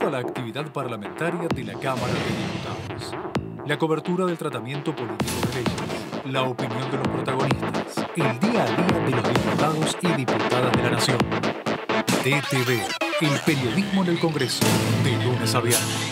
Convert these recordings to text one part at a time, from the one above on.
toda la actividad parlamentaria de la Cámara de Diputados. La cobertura del tratamiento político de leyes, la opinión de los protagonistas, el día a día de los diputados y diputadas de la Nación. DTV, el periodismo en el Congreso, de lunes a viernes.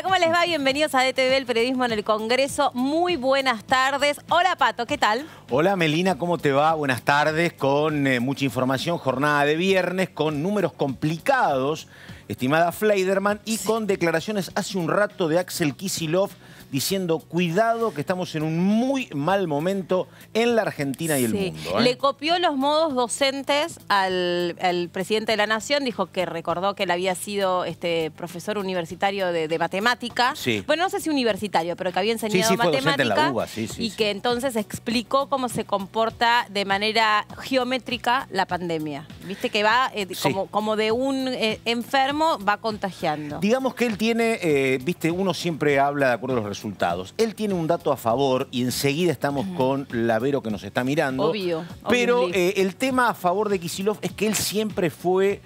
¿Cómo les va? Bienvenidos a DTV, el periodismo en el Congreso. Muy buenas tardes. Hola, Pato, ¿qué tal? Hola, Melina, ¿cómo te va? Buenas tardes, con mucha información, jornada de viernes, con números complicados, estimada Fleiderman, y con declaraciones hace un rato de Axel Kicillof diciendo, cuidado que estamos en un muy mal momento en la Argentina y el mundo. Le copió los modos docentes al presidente de la Nación, dijo que recordó que él había sido profesor universitario de matemática. Sí. Bueno, no sé si universitario, pero que había enseñado matemática. Fue docente en la UBA, y que entonces explicó cómo se comporta de manera geométrica la pandemia. Viste que va como de un enfermo va contagiando. Digamos que él tiene, viste, uno siempre habla de acuerdo a los resultados. Él tiene un dato a favor y enseguida estamos con Lavero que nos está mirando. Obvio. Pero el tema a favor de Kicillof es que él siempre fue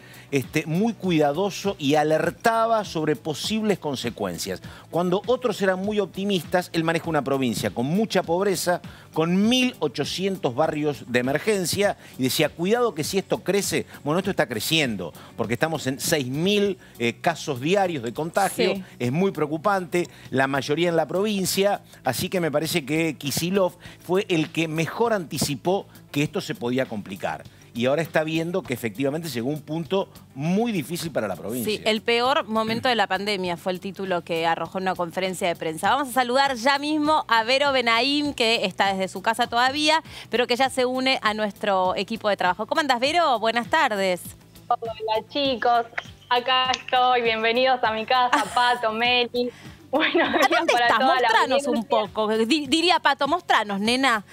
muy cuidadoso y alertaba sobre posibles consecuencias. Cuando otros eran muy optimistas, él maneja una provincia con mucha pobreza, con 1.800 barrios de emergencia y decía, cuidado que si esto crece, bueno, esto está creciendo, porque estamos en 6.000 casos diarios de contagio, es muy preocupante, la mayoría en la provincia, así que me parece que Kicillof fue el que mejor anticipó que esto se podía complicar. Y ahora está viendo que efectivamente llegó a un punto muy difícil para la provincia. Sí, el peor momento de la pandemia fue el título que arrojó en una conferencia de prensa. Vamos a saludar ya mismo a Vero Benaim, que está desde su casa todavía, pero que ya se une a nuestro equipo de trabajo. ¿Cómo andás, Vero? Buenas tardes. Hola, chicos. Acá estoy. Bienvenidos a mi casa, Pato, Meli. Bueno, ¿a dónde estás? Mostranos un poco. Diría Pato, mostranos, nena.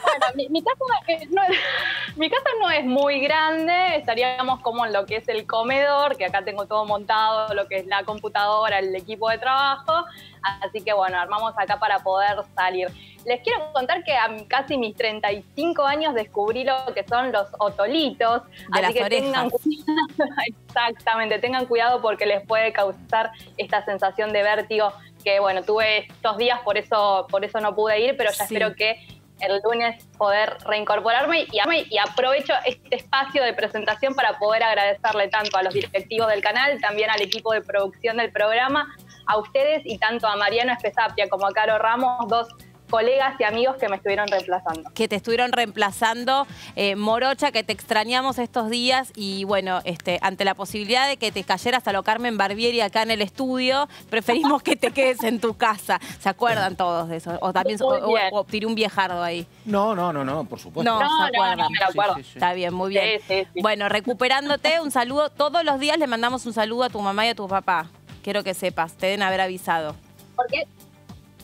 Bueno, mi casa no es muy grande. Estaríamos como en lo que es el comedor, que acá tengo todo montado, lo que es la computadora, el equipo de trabajo. Así que bueno, armamos acá para poder salir. Les quiero contar que a casi mis 35 años descubrí lo que son los otolitos. Así que tengan cuidado, exactamente, tengan cuidado porque les puede causar esta sensación de vértigo que bueno, tuve estos días, por eso no pude ir, pero ya espero que el lunes poder reincorporarme y aprovecho este espacio de presentación para poder agradecerle tanto a los directivos del canal, también al equipo de producción del programa, a ustedes y tanto a Mariano Espesapia como a Caro Ramos, dos colegas y amigos que me estuvieron reemplazando. Que te estuvieron reemplazando, Morocha, que te extrañamos estos días y bueno, ante la posibilidad de que te cayeras a lo Carmen Barbieri acá en el estudio, preferimos que te quedes en tu casa. ¿Se acuerdan todos de eso? O también o tiré un viejardo ahí. No, por supuesto. No, se acuerdan. No, me acuerdo. Sí. Está bien, muy bien. Sí. Bueno, recuperándote, un saludo. Todos los días le mandamos un saludo a tu mamá y a tu papá. Quiero que sepas, te deben haber avisado. ¿Por qué?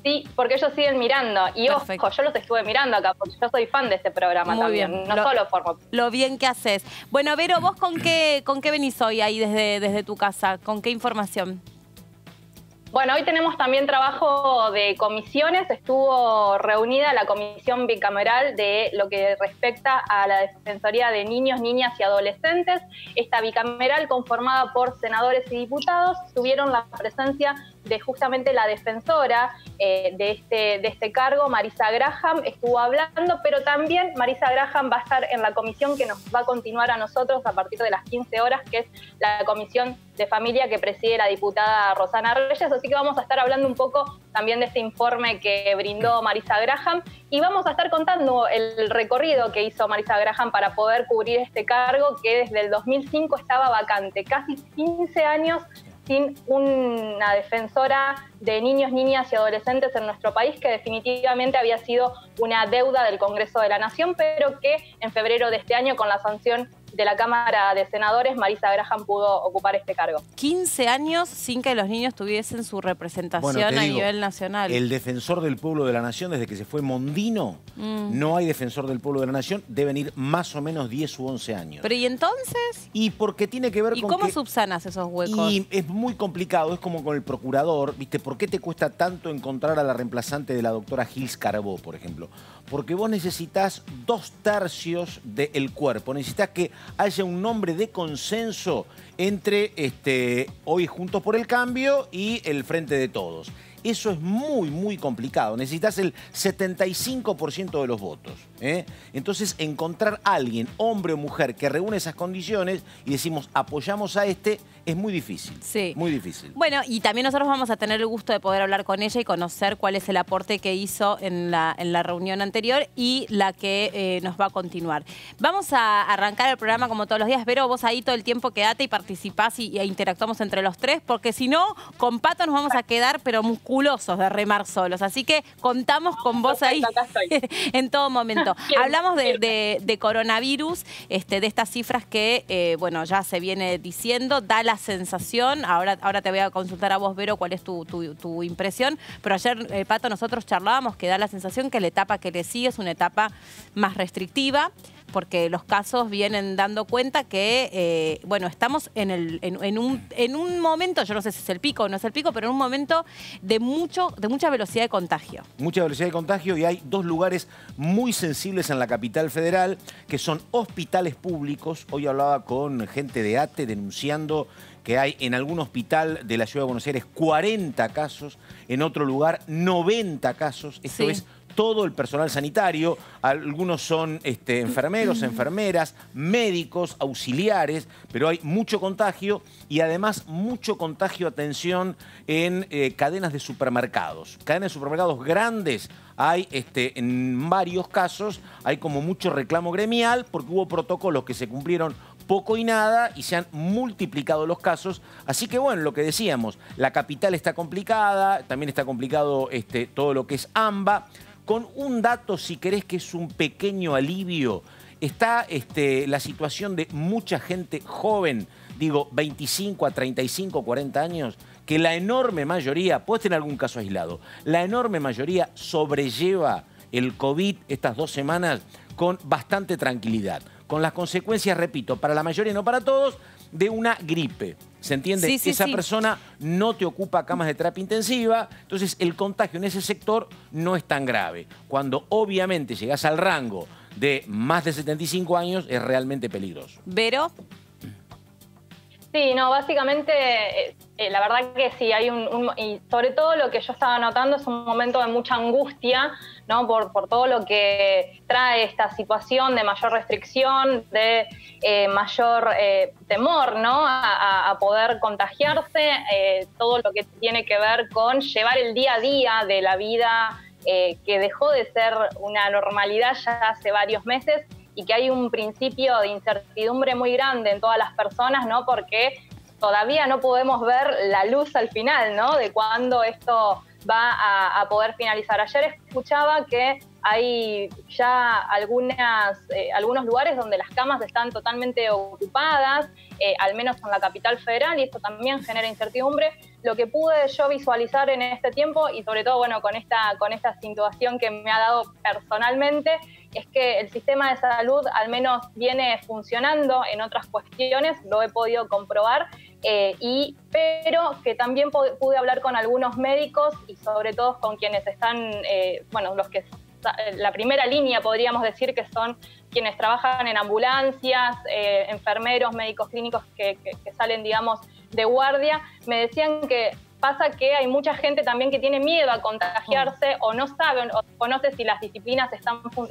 Sí, porque ellos siguen mirando. Y Perfecto. ojo, yo los estuve mirando acá, porque yo soy fan de este programa Muy también. bien. No solo formo. Lo bien que haces. Bueno, Vero, ¿vos con qué venís hoy ahí desde tu casa? ¿Con qué información? Bueno, hoy tenemos también trabajo de comisiones. Estuvo reunida la comisión bicameral de lo que respecta a la Defensoría de Niños, Niñas y Adolescentes. Esta bicameral, conformada por senadores y diputados, tuvieron la presencia de justamente la defensora de este cargo, Marisa Graham, estuvo hablando, pero también Marisa Graham va a estar en la comisión que nos va a continuar a nosotros a partir de las 15 horas, que es la comisión de familia que preside la diputada Rosana Reyes, así que vamos a estar hablando un poco también de este informe que brindó Marisa Graham y vamos a estar contando el recorrido que hizo Marisa Graham para poder cubrir este cargo que desde el 2005 estaba vacante, casi 15 años sin una defensora de niños, niñas y adolescentes en nuestro país, que definitivamente había sido una deuda del Congreso de la Nación, pero que en febrero de este año, con la sanción de la Cámara de Senadores, Marisa Graham, pudo ocupar este cargo. 15 años sin que los niños tuviesen su representación Bueno, a nivel nacional. El defensor del pueblo de la nación, desde que se fue Mondino, no hay defensor del pueblo de la nación, deben ir más o menos 10 u 11 años. Pero ¿y entonces? Y porque tiene que ver ¿Y con cómo que... subsanas esos huecos? Y es muy complicado, es como con el procurador, ¿viste? ¿Por qué te cuesta tanto encontrar a la reemplazante de la doctora Gils Carbó, por ejemplo? Porque vos necesitas 2/3 del cuerpo, necesitas que haya un nombre de consenso entre hoy Juntos por el Cambio y el Frente de Todos. Eso es muy, muy complicado. Necesitas el 75% de los votos. Entonces, encontrar a alguien, hombre o mujer, que reúne esas condiciones y decimos, apoyamos a este, es muy difícil. Sí. Muy difícil. Bueno, y también nosotros vamos a tener el gusto de poder hablar con ella y conocer cuál es el aporte que hizo en la reunión anterior y la que nos va a continuar. Vamos a arrancar el programa como todos los días. Vero, vos ahí todo el tiempo quedate y participás y interactuamos entre los tres, porque si no, con Pato nos vamos a quedar, pero musculosos de remar solos. Así que contamos con vos ahí en todo momento. Hablamos de coronavirus, de estas cifras que, bueno, ya se viene diciendo, da la sensación, ahora te voy a consultar a vos, Vero, cuál es tu impresión, pero ayer, Pato, nosotros charlábamos que da la sensación que la etapa que le sigue es una etapa más restrictiva, porque los casos vienen dando cuenta que, bueno, estamos en un momento, yo no sé si es el pico o no es el pico, pero en un momento de mucha velocidad de contagio. Mucha velocidad de contagio, y hay dos lugares muy sensibles en la capital federal, que son hospitales públicos. Hoy hablaba con gente de ATE denunciando que hay en algún hospital de la Ciudad de Buenos Aires 40 casos, en otro lugar 90 casos. Esto es todo el personal sanitario, algunos son enfermeros, enfermeras, médicos, auxiliares, pero hay mucho contagio y además mucho contagio, atención, en cadenas de supermercados. Cadenas de supermercados grandes, hay en varios casos, hay como mucho reclamo gremial porque hubo protocolos que se cumplieron poco y nada y se han multiplicado los casos. Así que bueno, lo que decíamos, la capital está complicada, también está complicado todo lo que es AMBA. Con un dato, si querés, que es un pequeño alivio, está la situación de mucha gente joven, digo 25 a 35, 40 años, que la enorme mayoría, puedes tener algún caso aislado, la enorme mayoría sobrelleva el COVID estas 2 semanas con bastante tranquilidad, con las consecuencias, repito, para la mayoría, no para todos, de una gripe. ¿Se entiende? Sí, Esa persona no te ocupa camas de terapia intensiva, entonces el contagio en ese sector no es tan grave. Cuando obviamente llegas al rango de más de 75 años es realmente peligroso. ¿Vero? Sí, no, básicamente, la verdad que sí, hay y sobre todo lo que yo estaba notando es un momento de mucha angustia, ¿no? Por todo lo que trae esta situación de mayor restricción, de mayor temor, ¿no? A poder contagiarse, todo lo que tiene que ver con llevar el día a día de la vida que dejó de ser una normalidad ya hace varios meses, y que hay un principio de incertidumbre muy grande en todas las personas, ¿no? Porque todavía no podemos ver la luz al final, ¿no? De cuándo esto va a poder finalizar. Ayer escuchaba que hay ya algunos lugares donde las camas están totalmente ocupadas, al menos en la capital federal, y esto también genera incertidumbre. Lo que pude yo visualizar en este tiempo, y sobre todo bueno, con esta situación que me ha dado personalmente, es que el sistema de salud al menos viene funcionando en otras cuestiones, lo he podido comprobar, pero que también pude hablar con algunos médicos y sobre todo con quienes están, los que la primera línea, podríamos decir, que son quienes trabajan en ambulancias, enfermeros, médicos clínicos que salen, digamos, de guardia. Me decían que pasa que hay mucha gente también que tiene miedo a contagiarse o no sabe o conoce si las disciplinas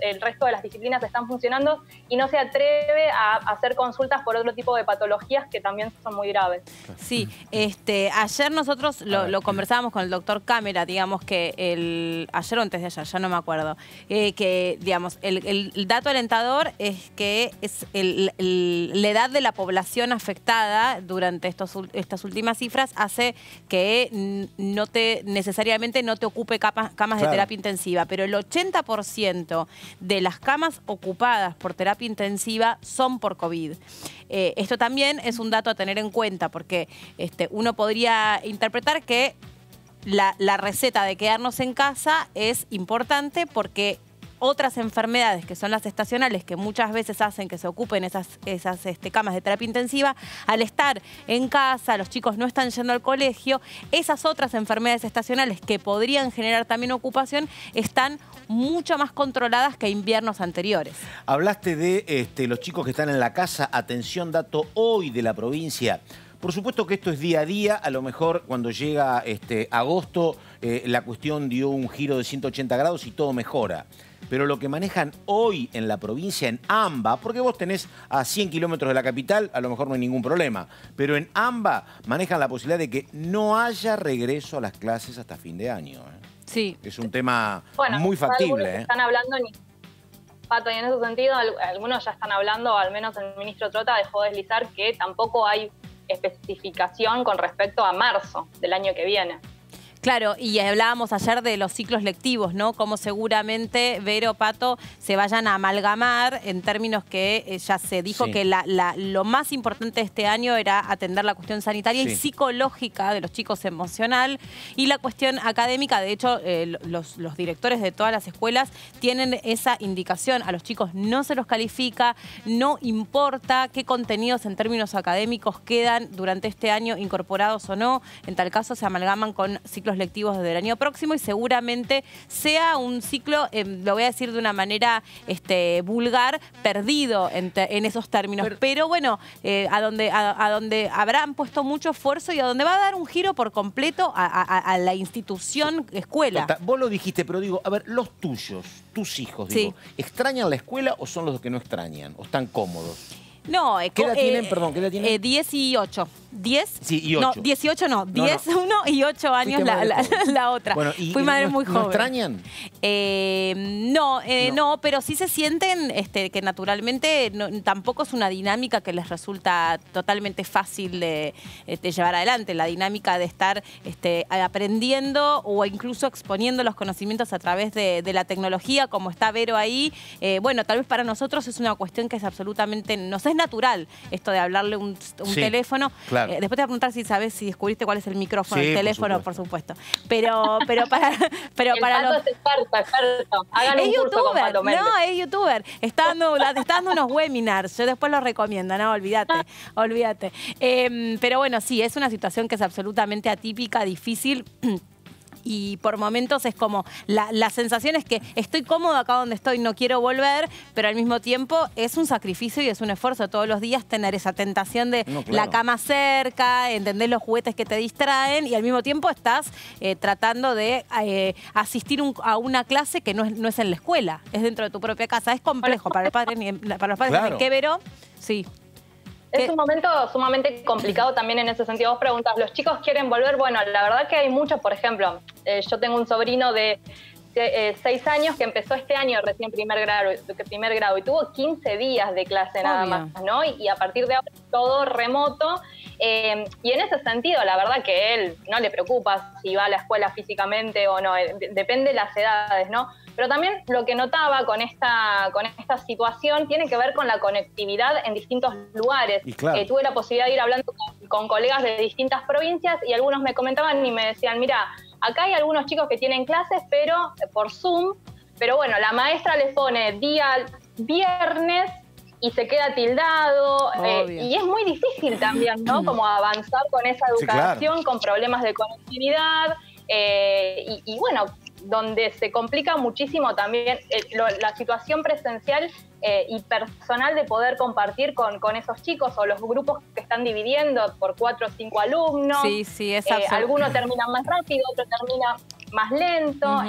el resto de las disciplinas están funcionando y no se atreve a hacer consultas por otro tipo de patologías que también son muy graves. Sí, ayer nosotros lo conversábamos con el doctor Cámara, digamos que ayer o antes de ayer, ya no me acuerdo, que digamos el dato alentador es que es la edad de la población afectada durante estas últimas cifras hace que que necesariamente no te ocupe camas de terapia intensiva, pero el 80% de las camas ocupadas por terapia intensiva son por COVID. Esto también es un dato a tener en cuenta, porque uno podría interpretar que la receta de quedarnos en casa es importante porque otras enfermedades que son las estacionales, que muchas veces hacen que se ocupen esas camas de terapia intensiva, al estar en casa, los chicos no están yendo al colegio, esas otras enfermedades estacionales que podrían generar también ocupación están mucho más controladas que inviernos anteriores. Hablaste de los chicos que están en la casa. Atención, dato hoy de la provincia. Por supuesto que esto es día a día, a lo mejor cuando llega agosto la cuestión dio un giro de 180 grados y todo mejora. Pero lo que manejan hoy en la provincia, en AMBA, porque vos tenés a 100 kilómetros de la capital, a lo mejor no hay ningún problema, pero en AMBA manejan la posibilidad de que no haya regreso a las clases hasta fin de año. Sí. Es un tema muy factible. Están hablando, Pato, y en ese sentido algunos ya están hablando, al menos el ministro Trota dejó deslizar que tampoco hay especificación con respecto a marzo del año que viene. Claro, y hablábamos ayer de los ciclos lectivos, ¿no? Como seguramente, Vero, Pato, se vayan a amalgamar en términos que ya se dijo que lo más importante de este año era atender la cuestión sanitaria y psicológica de los chicos, emocional, y la cuestión académica. De hecho, los directores de todas las escuelas tienen esa indicación. A los chicos no se los califica, no importa qué contenidos en términos académicos quedan durante este año incorporados o no. En tal caso, se amalgaman con ciclos lectivos desde el año próximo y seguramente sea un ciclo, lo voy a decir de una manera vulgar, perdido en esos términos. Pero bueno, a donde habrán puesto mucho esfuerzo y a donde va a dar un giro por completo a la institución escuela. Vos lo dijiste, pero digo, a ver, los tuyos, tus hijos, digo, ¿extrañan la escuela o son los que no extrañan? ¿O están cómodos? No, ¿qué edad tienen? Perdón, ¿qué edad tienen? 10 y 8. 10. Sí, y 8. No, 18 no. 10, 1 y 8 años la otra. Bueno, fui madre muy joven. ¿No extrañan? No, pero sí se sienten que naturalmente tampoco es una dinámica que les resulta totalmente fácil de llevar adelante. La dinámica de estar aprendiendo o incluso exponiendo los conocimientos a través de la tecnología, como está Vero ahí. Bueno, tal vez para nosotros es una cuestión que es absolutamente, nos es natural esto de hablarle un teléfono. Claro. Después te voy a preguntar si sabes, si descubriste cuál es el micrófono, el teléfono, por supuesto. Pero para Pato es experto. Hagan un curso con Pato Méndez. No, es youtuber. Está dando unos webinars. Yo después los recomiendo, no, olvídate. Pero bueno, sí, es una situación que es absolutamente atípica, difícil. Y por momentos es como, la sensación es que estoy cómodo acá donde estoy, no quiero volver, pero al mismo tiempo es un sacrificio y es un esfuerzo todos los días tener esa tentación de la cama cerca, entender los juguetes que te distraen y al mismo tiempo estás tratando de asistir a una clase que no es en la escuela, es dentro de tu propia casa. Es complejo para los padres. ¿Qué, Vero? Sí. Es un momento sumamente complicado también en ese sentido. Vos preguntas, ¿los chicos quieren volver? Bueno, la verdad que hay muchos, por ejemplo, yo tengo un sobrino de 6 años que empezó este año recién primer grado y tuvo 15 días de clase nada más, ¿no? Y a partir de ahora todo remoto. Y en ese sentido, la verdad que él no le preocupa si va a la escuela físicamente o no, depende de las edades, ¿no? Pero también lo que notaba con esta situación tiene que ver con la conectividad en distintos lugares. Tuve la posibilidad de ir hablando con colegas de distintas provincias y algunos me comentaban y me decían, mira, acá hay algunos chicos que tienen clases, pero por Zoom, pero bueno, la maestra les pone día viernes y se queda tildado, y es muy difícil también, ¿no? Como avanzar con esa educación, con problemas de conectividad, y bueno, donde se complica muchísimo también la situación presencial y personal de poder compartir con esos chicos o los grupos que están dividiendo por 4 o 5 alumnos. Sí, es algunos terminan más rápido, otros terminan más lento.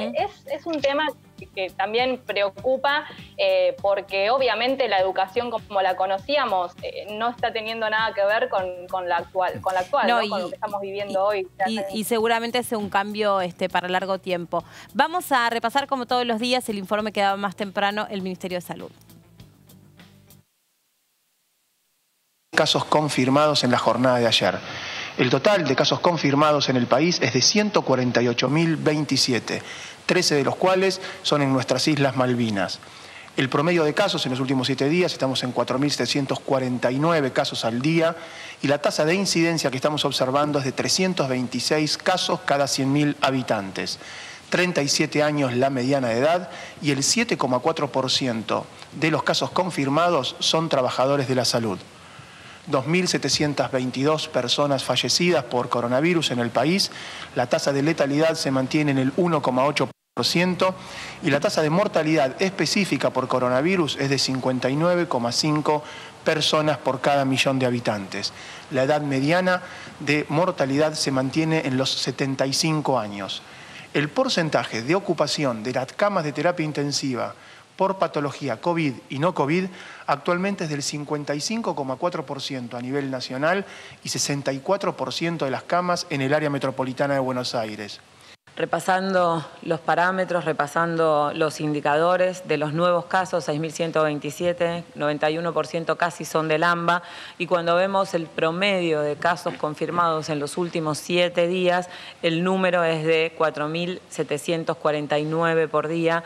Es un tema que también preocupa porque obviamente la educación como la conocíamos no está teniendo nada que ver con la actual, con lo que estamos viviendo hoy. Y seguramente es un cambio para largo tiempo. Vamos a repasar como todos los días el informe que daba más temprano el Ministerio de Salud. Casos confirmados en la jornada de ayer. El total de casos confirmados en el país es de 148.027, 13 de los cuales son en nuestras Islas Malvinas. El promedio de casos en los últimos 7 días, estamos en 4.749 casos al día y la tasa de incidencia que estamos observando es de 326 casos cada 100.000 habitantes. 37 años la mediana de edad y el 7,4% de los casos confirmados son trabajadores de la salud. 2.722 personas fallecidas por coronavirus en el país, la tasa de letalidad se mantiene en el 1,8% y la tasa de mortalidad específica por coronavirus es de 59,5 personas por cada millón de habitantes. La edad mediana de mortalidad se mantiene en los 75 años. El porcentaje de ocupación de las camas de terapia intensiva por patología COVID y no COVID actualmente es del 55,4% a nivel nacional y 64% de las camas en el área metropolitana de Buenos Aires. Repasando los parámetros, repasando los indicadores de los nuevos casos, 6.127, 91% casi son del AMBA, y cuando vemos el promedio de casos confirmados en los últimos 7 días, el número es de 4.749 por día,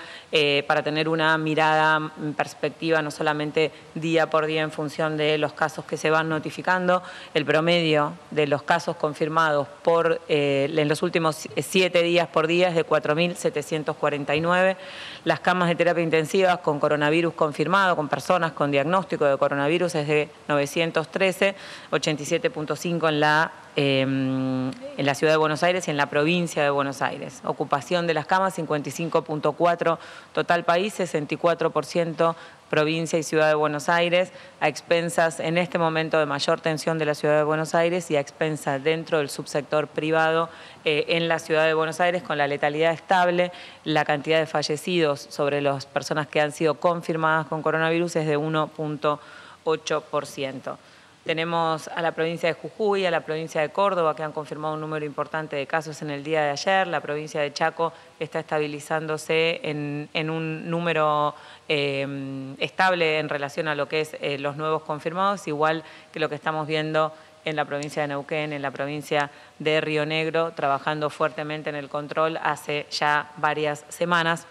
para tener una mirada en perspectiva no solamente día por día en función de los casos que se van notificando, el promedio de los casos confirmados en los últimos 7 días por día es de 4.749. Las camas de terapia intensiva con coronavirus confirmado, con personas con diagnóstico de coronavirus, es de 913, 87,5 en la ciudad de Buenos Aires y en la provincia de Buenos Aires. Ocupación de las camas, 55,4 total país, 64% provincia y ciudad de Buenos Aires, a expensas en este momento de mayor tensión de la ciudad de Buenos Aires y a expensas dentro del subsector privado en la ciudad de Buenos Aires, con la letalidad estable. La cantidad de fallecidos sobre las personas que han sido confirmadas con coronavirus es de 1,8%. Tenemos a la provincia de Jujuy, a la provincia de Córdoba, que han confirmado un número importante de casos en el día de ayer. La provincia de Chaco está estabilizándose en un número estable en relación a lo que es los nuevos confirmados, igual que lo que estamos viendo en la provincia de Neuquén, en la provincia de Río Negro, trabajando fuertemente en el control hace ya varias semanas.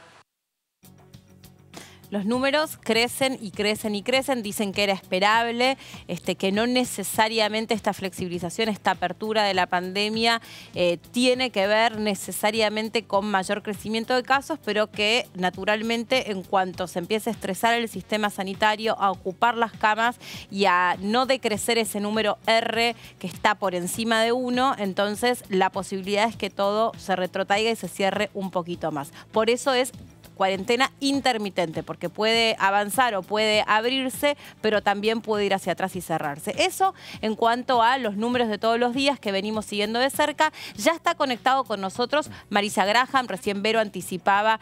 Los números crecen y crecen y crecen, dicen que era esperable, que no necesariamente esta flexibilización, esta apertura de la pandemia tiene que ver necesariamente con mayor crecimiento de casos, pero que naturalmente en cuanto se empiece a estresar el sistema sanitario, a ocupar las camas y a no decrecer ese número R que está por encima de 1, entonces la posibilidad es que todo se retrotraiga y se cierre un poquito más. Por eso es cuarentena intermitente, porque puede avanzar o puede abrirse, pero también puede ir hacia atrás y cerrarse. Eso en cuanto a los números de todos los días que venimos siguiendo de cerca. Ya está conectado con nosotros Marisa Graham. Recién Vero anticipaba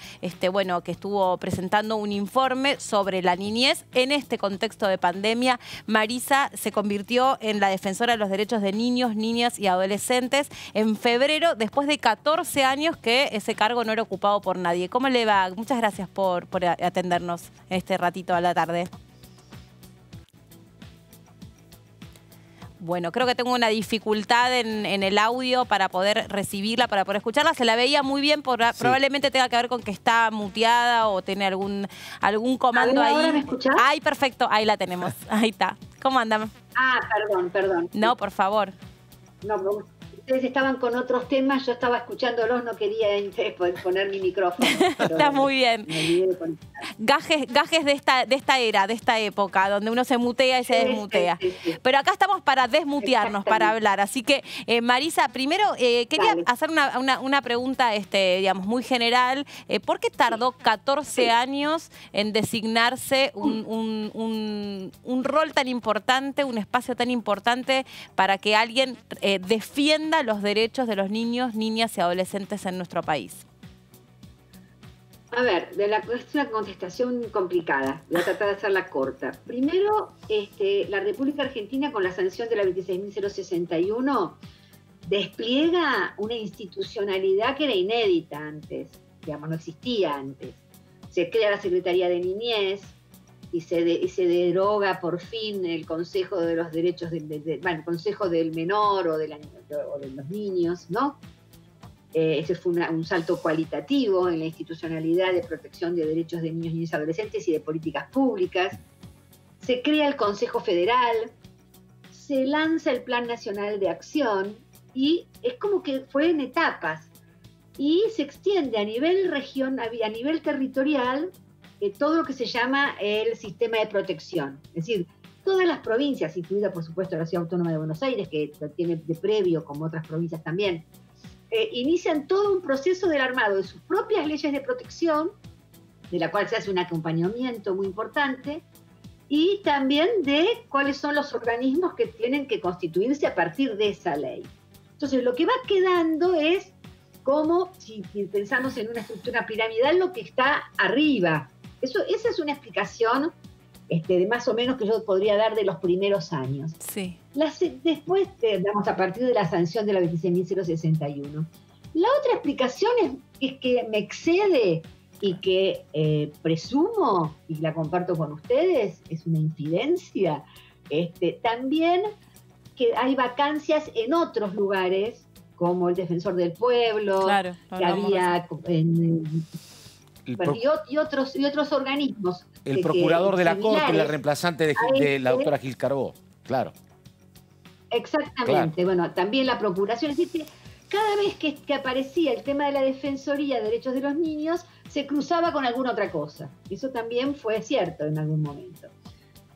bueno, que estuvo presentando un informe sobre la niñez en este contexto de pandemia. Marisa se convirtió en la defensora de los derechos de niños, niñas y adolescentes en febrero, después de 14 años que ese cargo no era ocupado por nadie. ¿Cómo le va? Muchas gracias por atendernos en este ratito a la tarde. Bueno, creo que tengo una dificultad en el audio para poder recibirla, para poder escucharla. Se la veía muy bien, probablemente tenga que ver con que está muteada o tiene algún comando ahí. ¿Ahora me escuchás? Ay, perfecto, ahí la tenemos. Ahí está. ¿Cómo andan? Ah, perdón. No, por favor. No, ustedes estaban con otros temas, yo estaba escuchándolos, no quería poner mi micrófono. Está muy bien. Gajes de esta era, de esta época, donde uno se mutea y se desmutea. Sí. Pero acá estamos para desmutearnos, para hablar. Así que, Marisa, primero quería hacer una pregunta, digamos, muy general. ¿Por qué tardó 14 años en designarse un rol tan importante, un espacio tan importante para que alguien defienda los derechos de los niños, niñas y adolescentes en nuestro país? A ver, es una contestación complicada, voy a tratar de hacerla corta. Primero, la República Argentina, con la sanción de la 26.061, despliega una institucionalidad que era inédita antes, digamos, no existía antes. Se crea la Secretaría de Niñez, y se deroga por fin el Consejo de los Derechos el Consejo del Menor o de los Niños, ¿no? Ese fue un salto cualitativo en la institucionalidad de protección de derechos de niños, niñas y adolescentes y de políticas públicas. Se crea el Consejo Federal, se lanza el Plan Nacional de Acción y es como que fue en etapas y se extiende a nivel a nivel territorial todo lo que se llama el sistema de protección. Es decir, todas las provincias, incluida por supuesto la Ciudad Autónoma de Buenos Aires, que lo tiene de previo como otras provincias también, inician todo un proceso del armado de sus propias leyes de protección, de la cual se hace un acompañamiento muy importante, y también de cuáles son los organismos que tienen que constituirse a partir de esa ley. Entonces, lo que va quedando es como, si pensamos en una estructura piramidal, lo que está arriba. Esa es una explicación de más o menos que yo podría dar de los primeros años. Sí. Después, damos a partir de la sanción de la 26.061. La otra explicación es que me excede y que presumo, y la comparto con ustedes, es una infidencia, también que hay vacancias en otros lugares, como el Defensor del Pueblo, claro, que había y otros organismos. El procurador de la Corte, el reemplazante de la doctora Gil Carbó, claro. Exactamente, claro. Bueno, también la procuración, es decir, que cada vez que aparecía el tema de la Defensoría de Derechos de los Niños, se cruzaba con alguna otra cosa. Eso también fue cierto en algún momento.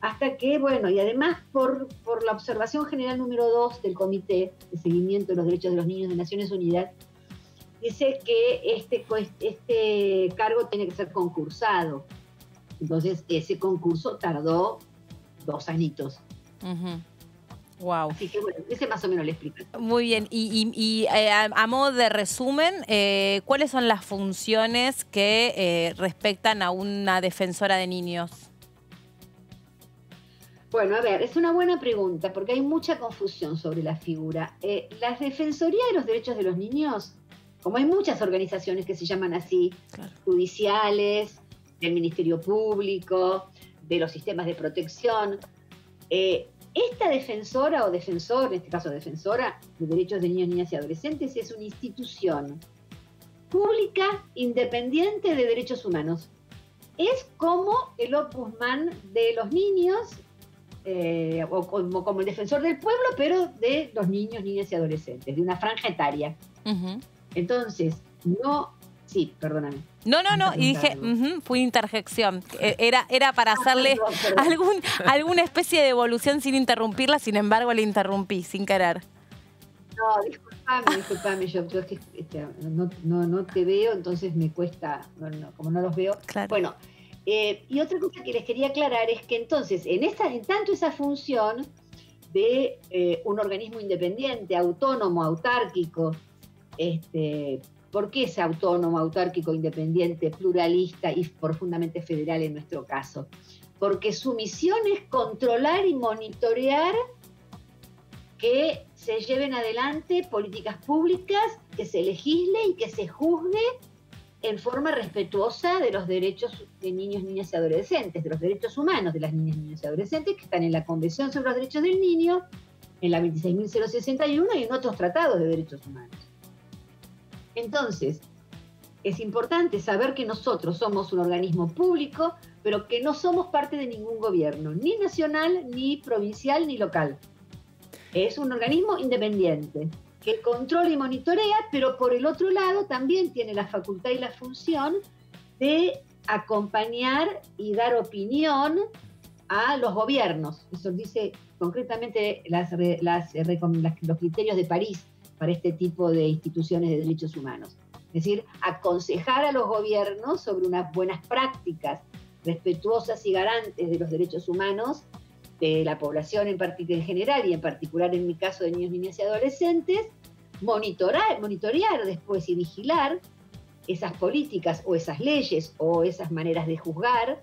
Hasta que, bueno, y además por la observación general número 2 del Comité de Seguimiento de los Derechos de los Niños de Naciones Unidas, dice que este cargo tiene que ser concursado. Entonces, ese concurso tardó 2 añitos. Wow. Así que, bueno, ese más o menos le explica. Muy bien. Y a modo de resumen, ¿cuáles son las funciones que respectan a una defensora de niños? Bueno, a ver, es una buena pregunta porque hay mucha confusión sobre la figura. La Defensoría de los Derechos de los Niños, como hay muchas organizaciones que se llaman así, claro, judiciales, del Ministerio Público, de los sistemas de protección, esta defensora o defensor, en este caso defensora de derechos de niños, niñas y adolescentes, es una institución pública independiente de derechos humanos. Es como el ombudsman de los niños, o como el defensor del pueblo, pero de los niños, niñas y adolescentes, de una franja etaria. Entonces, no... Sí, perdóname. No, y dije, fue interjección. Era para hacerle alguna especie de evolución sin interrumpirla, sin embargo le interrumpí, sin querer. No, disculpame, yo no te veo, entonces me cuesta, como no los veo. Claro. Bueno, y otra cosa que les quería aclarar es que entonces, en tanto esa función de un organismo independiente, autónomo, autárquico, ¿por qué es autónomo, autárquico, independiente, pluralista y profundamente federal en nuestro caso? Porque su misión es controlar y monitorear que se lleven adelante políticas públicas, que se legisle y que se juzgue en forma respetuosa de los derechos de niños, niñas y adolescentes, de los derechos humanos de las niñas, niños y adolescentes que están en la Convención sobre los Derechos del Niño, en la 26.061 y en otros tratados de derechos humanos. Entonces, es importante saber que nosotros somos un organismo público, pero que no somos parte de ningún gobierno, ni nacional, ni provincial, ni local. Es un organismo independiente, que controla y monitorea, pero por el otro lado también tiene la facultad y la función de acompañar y dar opinión a los gobiernos. Eso dice concretamente los criterios de París para este tipo de instituciones de derechos humanos. Es decir, aconsejar a los gobiernos sobre unas buenas prácticas respetuosas y garantes de los derechos humanos de la población en general y en particular en mi caso de niños, niñas y adolescentes, monitorear después y vigilar esas políticas o esas leyes o esas maneras de juzgar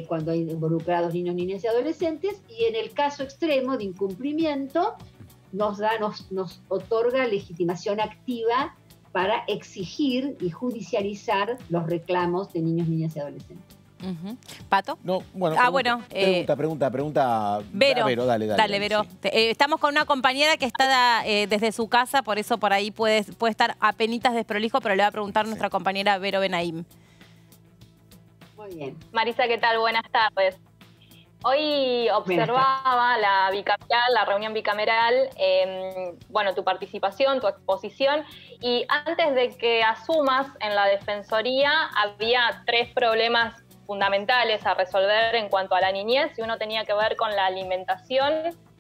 cuando hay involucrados niños, niñas y adolescentes, y en el caso extremo de incumplimiento nos otorga legitimación activa para exigir y judicializar los reclamos de niños, niñas y adolescentes. ¿Pato? No, bueno. Bueno. Pregunta. Vero. Vero, dale. Dale, Vero. Sí. Estamos con una compañera que está desde su casa, por eso por ahí puede estar apenitas desprolijo, pero le va a preguntar nuestra compañera Vero Benaim. Muy bien. Marisa, ¿qué tal? Buenas tardes. Hoy observaba la reunión bicameral, tu participación, tu exposición, y antes de que asumas en la Defensoría había 3 problemas fundamentales a resolver en cuanto a la niñez, y uno tenía que ver con la alimentación,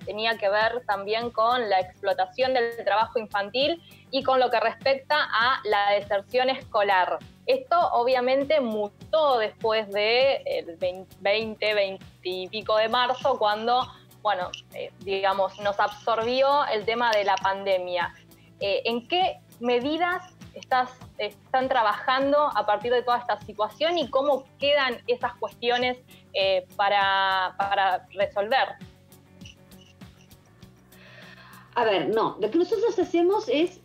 tenía que ver también con la explotación del trabajo infantil y con lo que respecta a la deserción escolar. Esto obviamente mutó después del 20 y pico de marzo, cuando, nos absorbió el tema de la pandemia. ¿En qué medidas están trabajando a partir de toda esta situación y cómo quedan esas cuestiones para resolver? A ver, no, lo que nosotros hacemos es,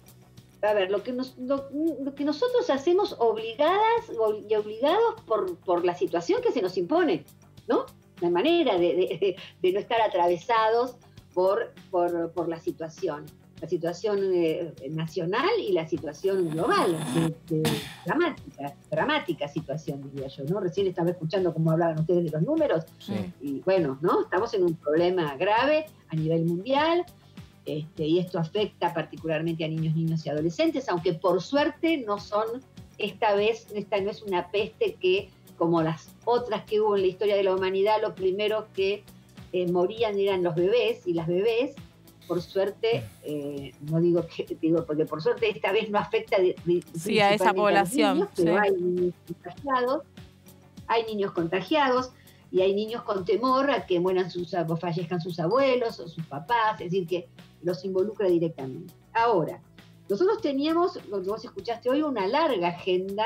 lo que nosotros hacemos obligadas y obligados por la situación que se nos impone, ¿no? La manera de no estar atravesados por la situación nacional y la situación global, dramática situación, diría yo, ¿no? Recién estaba escuchando cómo hablaban ustedes de los números, y bueno, ¿no? Estamos en un problema grave a nivel mundial. Y esto afecta particularmente a niños y adolescentes, aunque por suerte esta no es una peste que, como las otras que hubo en la historia de la humanidad, lo primero que morían eran los bebés, y las bebés, por suerte, porque por suerte esta vez no afecta a esa población. Niños, pero hay niños contagiados, y hay niños con temor a que fallezcan sus abuelos o sus papás, es decir, que los involucra directamente. Ahora, nosotros teníamos, lo que vos escuchaste hoy, una larga agenda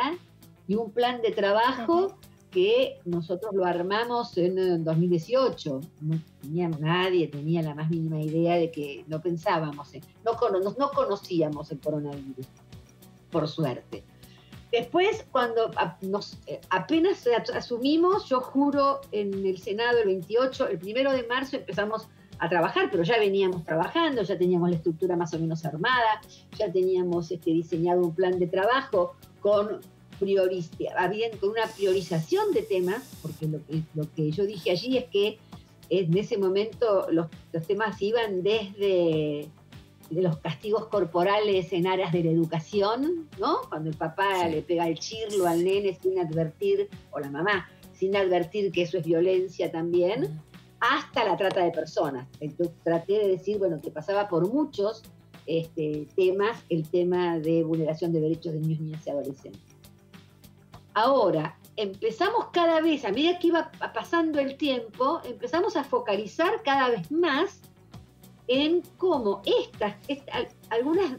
y un plan de trabajo que nosotros lo armamos en 2018. Nadie tenía la más mínima idea de que no pensábamos, no conocíamos el coronavirus, por suerte. Después, cuando apenas asumimos, yo juro en el Senado el 28, el 1 de marzo empezamos a trabajar, pero ya veníamos trabajando, ya teníamos la estructura más o menos armada, ya teníamos diseñado un plan de trabajo con una priorización de temas, porque lo que yo dije allí es que en ese momento los temas iban desde de los castigos corporales en áreas de la educación, ¿no? Cuando el papá le pega el chirlo al nene sin advertir, o la mamá, sin advertir que eso es violencia también, hasta la trata de personas. Entonces traté de decir, que pasaba por muchos temas, el tema de vulneración de derechos de niños, niñas y adolescentes. Ahora, empezamos cada vez, a medida que iba pasando el tiempo, empezamos a focalizar cada vez más en cómo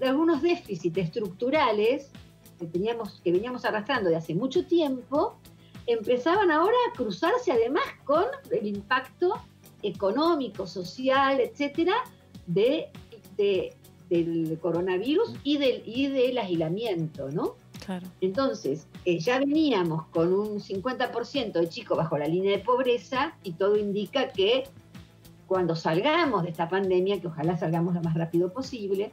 algunos déficits estructurales que veníamos arrastrando de hace mucho tiempo, empezaban ahora a cruzarse además con el impacto económico, social, etcétera, del coronavirus y del aislamiento, ¿no? Claro. Entonces, ya veníamos con un 50% de chicos bajo la línea de pobreza, y todo indica que cuando salgamos de esta pandemia, que ojalá salgamos lo más rápido posible,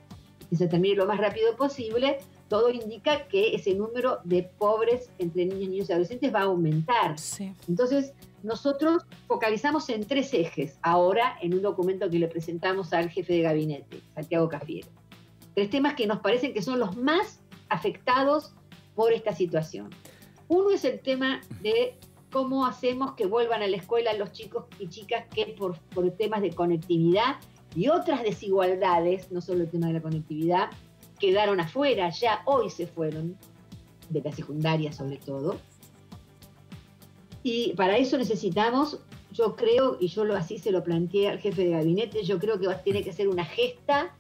que se termine lo más rápido posible, todo indica que ese número de pobres entre niños y adolescentes va a aumentar. Sí. Entonces, nosotros focalizamos en 3 ejes, ahora en un documento que le presentamos al jefe de gabinete, Santiago Cafiero. 3 temas que nos parecen que son los más afectados por esta situación. Uno es el tema de cómo hacemos que vuelvan a la escuela los chicos y chicas que por temas de conectividad y otras desigualdades, no solo el tema de la conectividad, quedaron afuera, ya hoy se fueron, de la secundaria sobre todo. Y para eso necesitamos, yo creo, y así se lo planteé al jefe de gabinete, yo creo que tiene que ser una gesta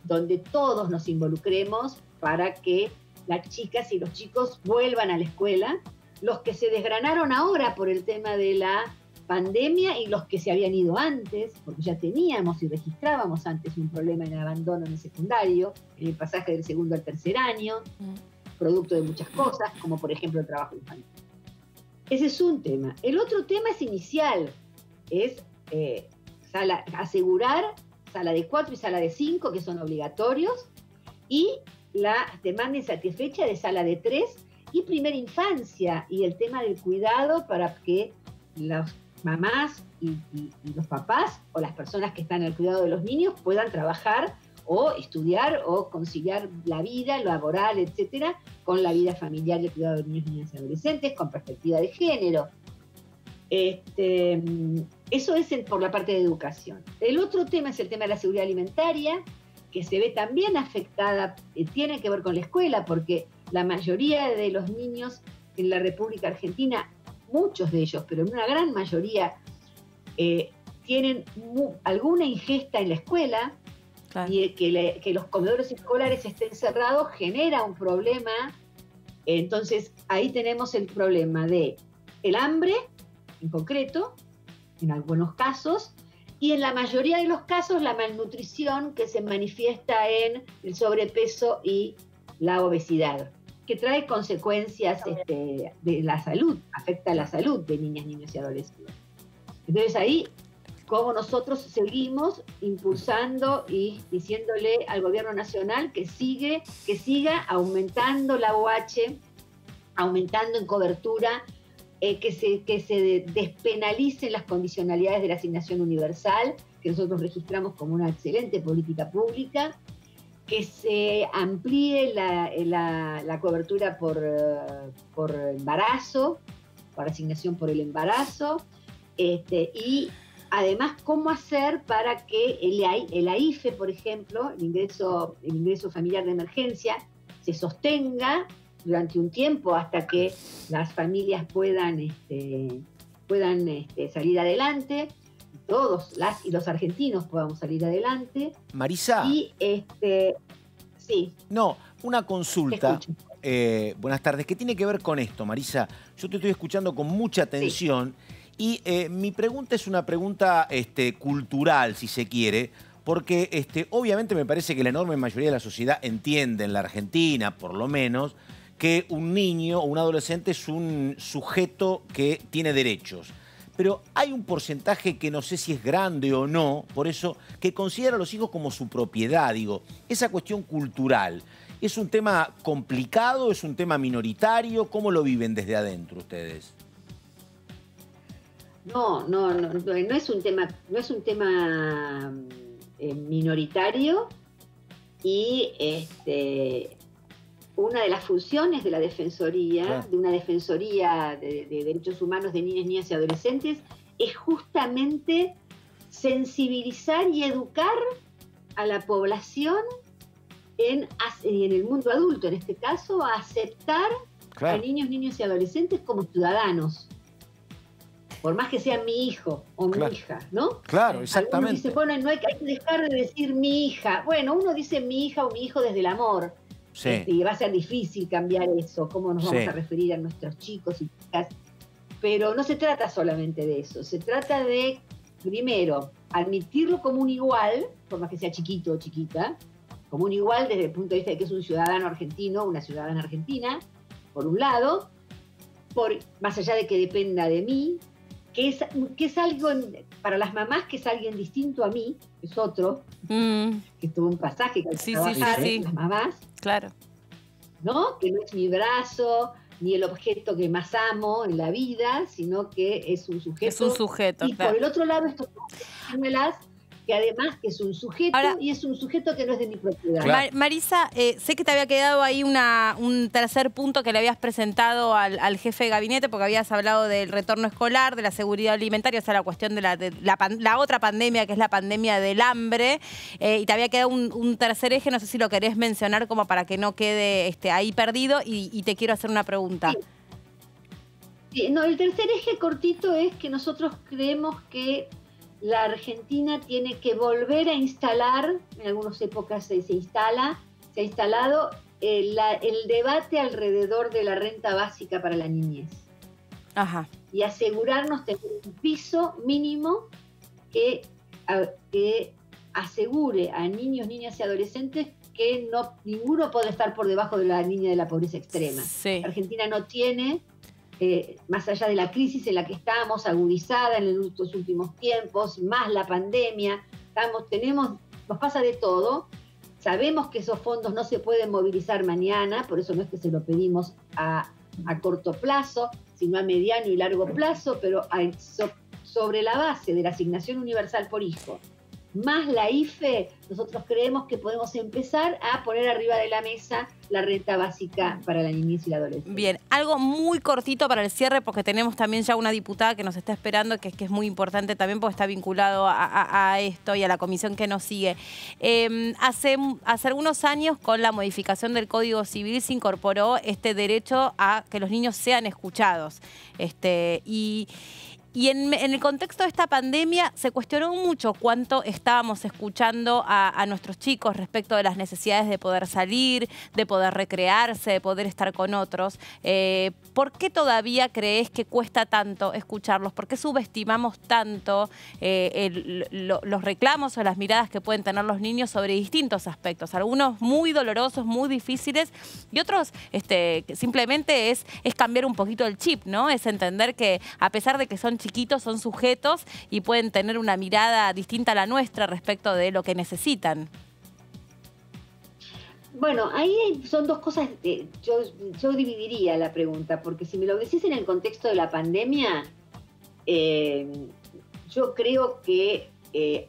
donde todos nos involucremos para que las chicas y los chicos vuelvan a la escuela, los que se desgranaron ahora por el tema de la pandemia y los que se habían ido antes, porque ya teníamos y registrábamos antes un problema en el abandono en el secundario, en el pasaje del segundo al tercer año, producto de muchas cosas, como por ejemplo el trabajo infantil. Ese es un tema. El otro tema es inicial, es asegurar sala de 4 y sala de 5, que son obligatorios, y la demanda insatisfecha de sala de 3 y primera infancia, y el tema del cuidado para que las mamás y los papás o las personas que están al cuidado de los niños puedan trabajar o estudiar o conciliar la vida laboral, etcétera, con la vida familiar y el cuidado de niños, niñas y adolescentes con perspectiva de género. Eso es por la parte de educación. El otro tema es el tema de la seguridad alimentaria, que se ve también afectada, tiene que ver con la escuela, porque la mayoría de los niños en la República Argentina, muchos de ellos, pero una gran mayoría, tienen alguna ingesta en la escuela. Claro. Y que los comedores escolares estén cerrados genera un problema. Entonces ahí tenemos el problema de el hambre, en concreto, en algunos casos, y en la mayoría de los casos la malnutrición, que se manifiesta en el sobrepeso y la obesidad, que trae consecuencias de la salud, afecta la salud de niñas, niños y adolescentes. Entonces ahí, cómo nosotros seguimos impulsando y diciéndole al gobierno nacional que siga aumentando la OH, aumentando en cobertura, que se despenalicen las condicionalidades de la asignación universal, que nosotros registramos como una excelente política pública, que se amplíe la cobertura por embarazo, por asignación por el embarazo, y además, ¿cómo hacer para que el AIFE, por ejemplo, el ingreso familiar de emergencia, se sostenga durante un tiempo hasta que las familias puedan salir adelante, todos las y los argentinos podamos salir adelante? Marisa. Y sí. No, una consulta. Buenas tardes. ¿Qué tiene que ver con esto, Marisa? Yo te estoy escuchando con mucha atención. Sí. Y mi pregunta es una pregunta cultural, si se quiere, porque obviamente me parece que la enorme mayoría de la sociedad entiende, en la Argentina por lo menos, que un niño o un adolescente es un sujeto que tiene derechos. Pero hay un porcentaje que no sé si es grande o no, por eso, que considera a los hijos como su propiedad. Digo, esa cuestión cultural, ¿es un tema complicado? ¿Es un tema minoritario? ¿Cómo lo viven desde adentro ustedes? No es un tema minoritario, y una de las funciones de la Defensoría, claro, de una Defensoría de Derechos Humanos de Niñas, Niñas y Adolescentes, es justamente sensibilizar y educar a la población en el mundo adulto, en este caso, a aceptar, claro, a niños, niñas y adolescentes como ciudadanos. Por más que sea mi hijo o mi, claro, hija, ¿no? Claro, exactamente. Algunos dicen, bueno, hay que dejar de decir mi hija. Bueno, uno dice mi hija o mi hijo desde el amor. Sí. Y va a ser difícil cambiar eso, cómo nos vamos a referir a nuestros chicos y chicas. Pero no se trata solamente de eso. Se trata de, primero, admitirlo como un igual, por más que sea chiquito o chiquita, como un igual desde el punto de vista de que es un ciudadano argentino, una ciudadana argentina, por un lado, más allá de que dependa de mí, que es algo, para las mamás, que es alguien distinto a mí, es otro, que tuvo un pasaje que hay que trabajar, las mamás. Claro. ¿No? Que no es mi brazo, ni el objeto que más amo en la vida, sino que es un sujeto. Es un sujeto, y claro. Por el otro lado, estos gemelas, que además que es un sujeto, ahora, y es un sujeto que no es de mi propiedad. Claro. Marisa, sé que te había quedado ahí un tercer punto que le habías presentado al jefe de gabinete, porque habías hablado del retorno escolar, de la seguridad alimentaria, o sea, la cuestión de la otra pandemia, que es la pandemia del hambre, y te había quedado un tercer eje, no sé si lo querés mencionar como para que no quede ahí perdido, y te quiero hacer una pregunta. Sí. Sí, no, el tercer eje cortito es que nosotros creemos que la Argentina tiene que volver a instalar, en algunas épocas se ha instalado el debate alrededor de la renta básica para la niñez. Ajá. Y asegurarnos de un piso mínimo que asegure a niños, niñas y adolescentes que ninguno puede estar por debajo de la línea de la pobreza extrema. Sí. Argentina no tiene más allá de la crisis en la que estábamos, agudizada en los últimos tiempos, más la pandemia, nos pasa de todo. Sabemos que esos fondos no se pueden movilizar mañana, por eso no es que se lo pedimos a corto plazo, sino a mediano y largo plazo, pero sobre la base de la asignación universal por hijo, más la IFE, nosotros creemos que podemos empezar a poner arriba de la mesa la renta básica para la niñez y la adolescencia. Bien, algo muy cortito para el cierre, porque tenemos también ya una diputada que nos está esperando, que es muy importante también porque está vinculado a esto y a la comisión que nos sigue. Hace algunos años, con la modificación del Código Civil, se incorporó este derecho a que los niños sean escuchados. Y en el contexto de esta pandemia se cuestionó mucho cuánto estábamos escuchando a nuestros chicos respecto de las necesidades de poder salir, de poder recrearse, de poder estar con otros. ¿Por qué todavía crees que cuesta tanto escucharlos? ¿Por qué subestimamos tanto los reclamos o las miradas que pueden tener los niños sobre distintos aspectos? Algunos muy dolorosos, muy difíciles, y otros que simplemente es cambiar un poquito el chip, ¿no? Es entender que a pesar de que son chiquitos, son sujetos y pueden tener una mirada distinta a la nuestra respecto de lo que necesitan. Bueno, ahí son dos cosas, yo dividiría la pregunta, porque si me lo decís en el contexto de la pandemia, yo creo que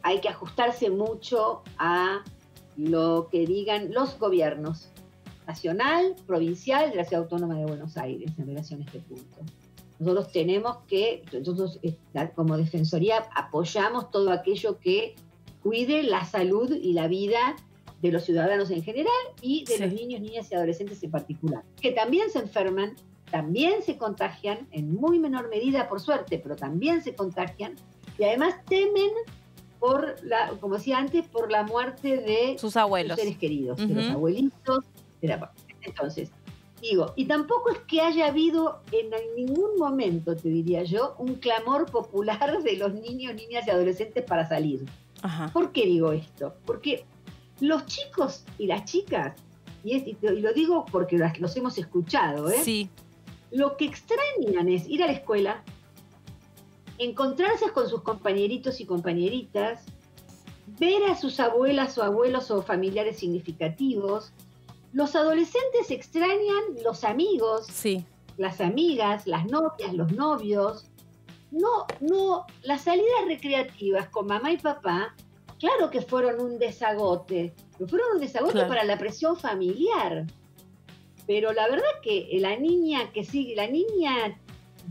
hay que ajustarse mucho a lo que digan los gobiernos nacional, provincial, de la Ciudad Autónoma de Buenos Aires en relación a este punto. Nosotros como Defensoría apoyamos todo aquello que cuide la salud y la vida de los ciudadanos en general y de los niños, niñas y adolescentes en particular, que también se enferman, también se contagian, en muy menor medida por suerte, pero también se contagian, y además temen como decía antes, por la muerte de sus abuelos, sus seres queridos, de los abuelitos. Entonces, y tampoco es que haya habido en ningún momento, te diría yo, un clamor popular de los niños, niñas y adolescentes para salir. Ajá. ¿Por qué digo esto? Porque los chicos y las chicas, y lo digo porque los hemos escuchado, sí, lo que extrañan es ir a la escuela, encontrarse con sus compañeritos y compañeritas, ver a sus abuelas o abuelos o familiares significativos. Los adolescentes extrañan los amigos, las amigas, las novias, los novios. No, las salidas recreativas con mamá y papá, claro que fueron un desagote, pero fueron un desagote para la presión familiar. Pero la verdad que la niña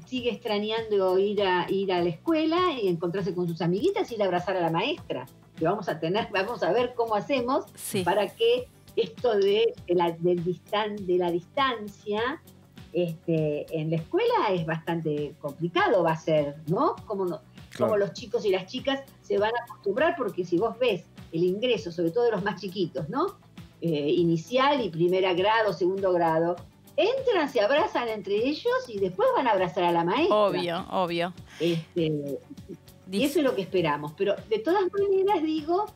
sigue extrañando ir a la escuela y encontrarse con sus amiguitas y ir a abrazar a la maestra. Que vamos a ver cómo hacemos para que esto de la distancia en la escuela es bastante complicado, va a ser, ¿no? Como los chicos y las chicas se van a acostumbrar, porque si vos ves el ingreso, sobre todo de los más chiquitos, ¿no? Inicial y primer grado, segundo grado, entran, se abrazan entre ellos y después van a abrazar a la maestra. Obvio. Y eso es lo que esperamos. Pero de todas maneras digo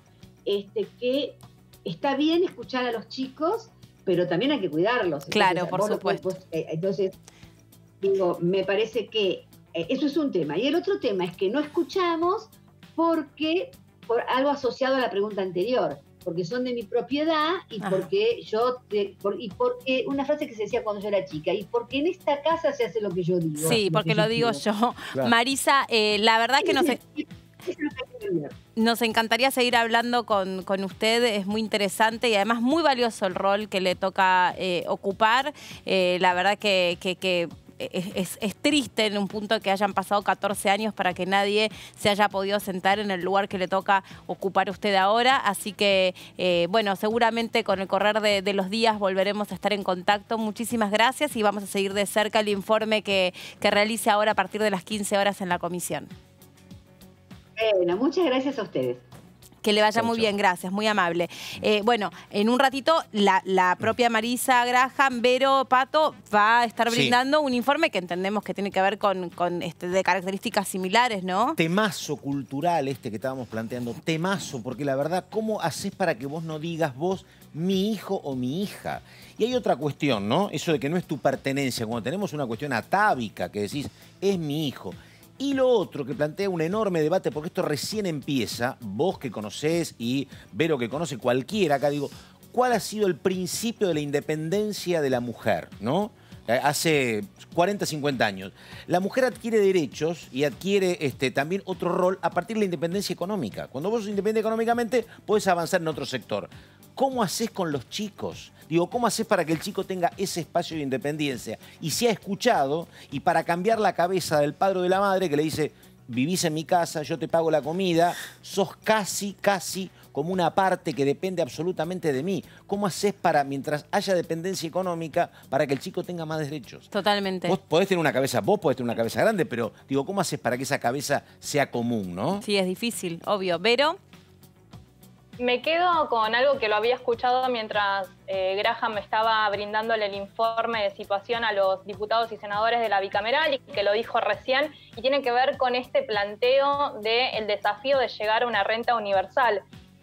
que está bien escuchar a los chicos, pero también hay que cuidarlos. Claro, entonces, por supuesto. Entonces, me parece que eso es un tema. Y el otro tema es que no escuchamos por algo asociado a la pregunta anterior, porque son de mi propiedad y porque porque una frase que se decía cuando yo era chica, y porque en esta casa se hace lo que yo digo. Sí, porque lo digo yo. Claro. Marisa, la verdad que nos encantaría seguir hablando con usted, es muy interesante y además muy valioso el rol que le toca ocupar. La verdad que es triste en un punto que hayan pasado 14 años para que nadie se haya podido sentar en el lugar que le toca ocupar usted ahora. Así que, bueno, seguramente con el correr de los días volveremos a estar en contacto. Muchísimas gracias y vamos a seguir de cerca el informe que realice ahora a partir de las 15 horas en la comisión. Bueno, muchas gracias a ustedes. Que le vaya Chau, muy chau. bien, gracias, muy amable. Bueno, en un ratito la propia Marisa Graham, Vero, Pato, va a estar Sí. brindando un informe que entendemos que tiene que ver con de características similares, ¿no? Temazo cultural este que estábamos planteando, temazo, porque la verdad, ¿cómo haces para que vos no digas vos mi hijo o mi hija? Y hay otra cuestión, ¿no? Eso de que no es tu pertenencia, cuando tenemos una cuestión atávica que decís, es mi hijo. Y lo otro que plantea un enorme debate, porque esto recién empieza, vos que conocés y Vero que conoce cualquiera, acá digo, ¿cuál ha sido el principio de la independencia de la mujer, ¿no? Hace 40, 50 años. La mujer adquiere derechos y adquiere también otro rol a partir de la independencia económica. Cuando vos sos independiente económicamente, podés avanzar en otro sector. ¿Cómo haces con los chicos? Digo, ¿cómo haces para que el chico tenga ese espacio de independencia? Y se ha escuchado, y para cambiar la cabeza del padre o de la madre que le dice, vivís en mi casa, yo te pago la comida, sos casi como una parte que depende absolutamente de mí. ¿Cómo haces para, mientras haya dependencia económica, para que el chico tenga más derechos? Totalmente. Vos podés tener una cabeza grande, pero digo, ¿cómo haces para que esa cabeza sea común, no? Sí, es difícil, obvio. Vero. Me quedo con algo que lo había escuchado mientras Graham me estaba brindándole el informe de situación a los diputados y senadores de la bicameral y que lo dijo recién, y tiene que ver con este planteo del desafío de llegar a una renta universal,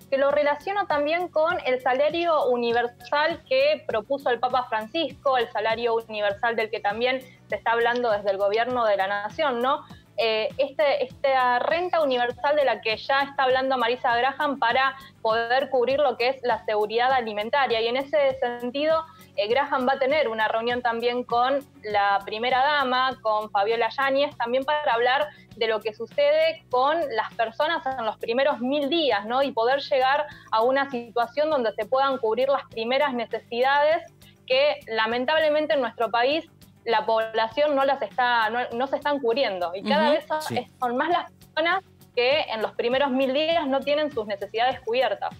que lo relaciono también con el salario universal que propuso el Papa Francisco, el salario universal del que también se está hablando desde el gobierno de la Nación, ¿no? Esta renta universal de la que ya está hablando Marisa Graham para poder cubrir lo que es la seguridad alimentaria. Y en ese sentido, Graham va a tener una reunión también con la primera dama, con Fabiola Yáñez, también para hablar de lo que sucede con las personas en los primeros 1000 días, ¿no? Y poder llegar a una situación donde se puedan cubrir las primeras necesidades que lamentablemente en nuestro país la población no se están cubriendo. Y cada vez son más las personas que en los primeros 1000 días no tienen sus necesidades cubiertas.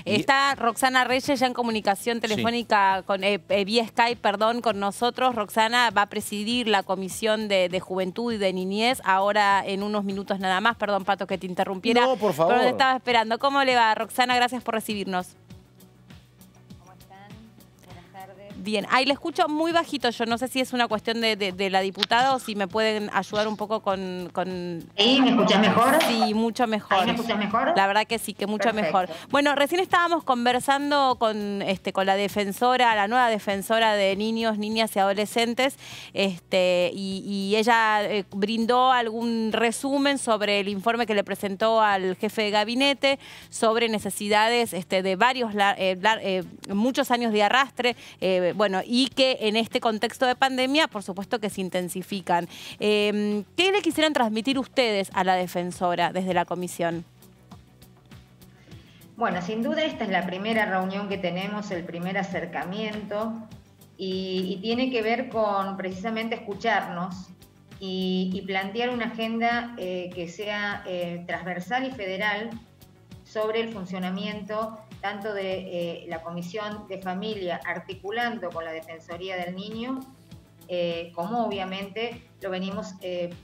Está Roxana Reyes ya en comunicación telefónica con vía Skype, con nosotros. Roxana va a presidir la Comisión de Juventud y de Niñez ahora en unos minutos nada más. Perdón, Pato, que te interrumpiera. No, por favor. Pero te estaba esperando. ¿Cómo le va, Roxana? Gracias por recibirnos. Bien, ahí le escucho muy bajito. Yo no sé si es una cuestión de la diputada o si me pueden ayudar un poco con... ¿Ahí me escuchas mejor? Sí, mucho mejor. ¿Ahí me escuchas mejor? La verdad que sí, que mucho Perfecto. mejor. Bueno, recién estábamos conversando con la defensora, la nueva defensora de niños, niñas y adolescentes, y ella brindó algún resumen sobre el informe que le presentó al jefe de gabinete sobre necesidades de varios, muchos años de arrastre, bueno, y que en este contexto de pandemia, por supuesto que se intensifican. ¿Qué le quisieran transmitir ustedes a la defensora desde la comisión? Bueno, sin duda esta es la primera reunión que tenemos, el primer acercamiento, y tiene que ver con precisamente escucharnos y plantear una agenda que sea transversal y federal sobre el funcionamiento tanto de la Comisión de Familia, articulando con la Defensoría del Niño, como obviamente lo venimos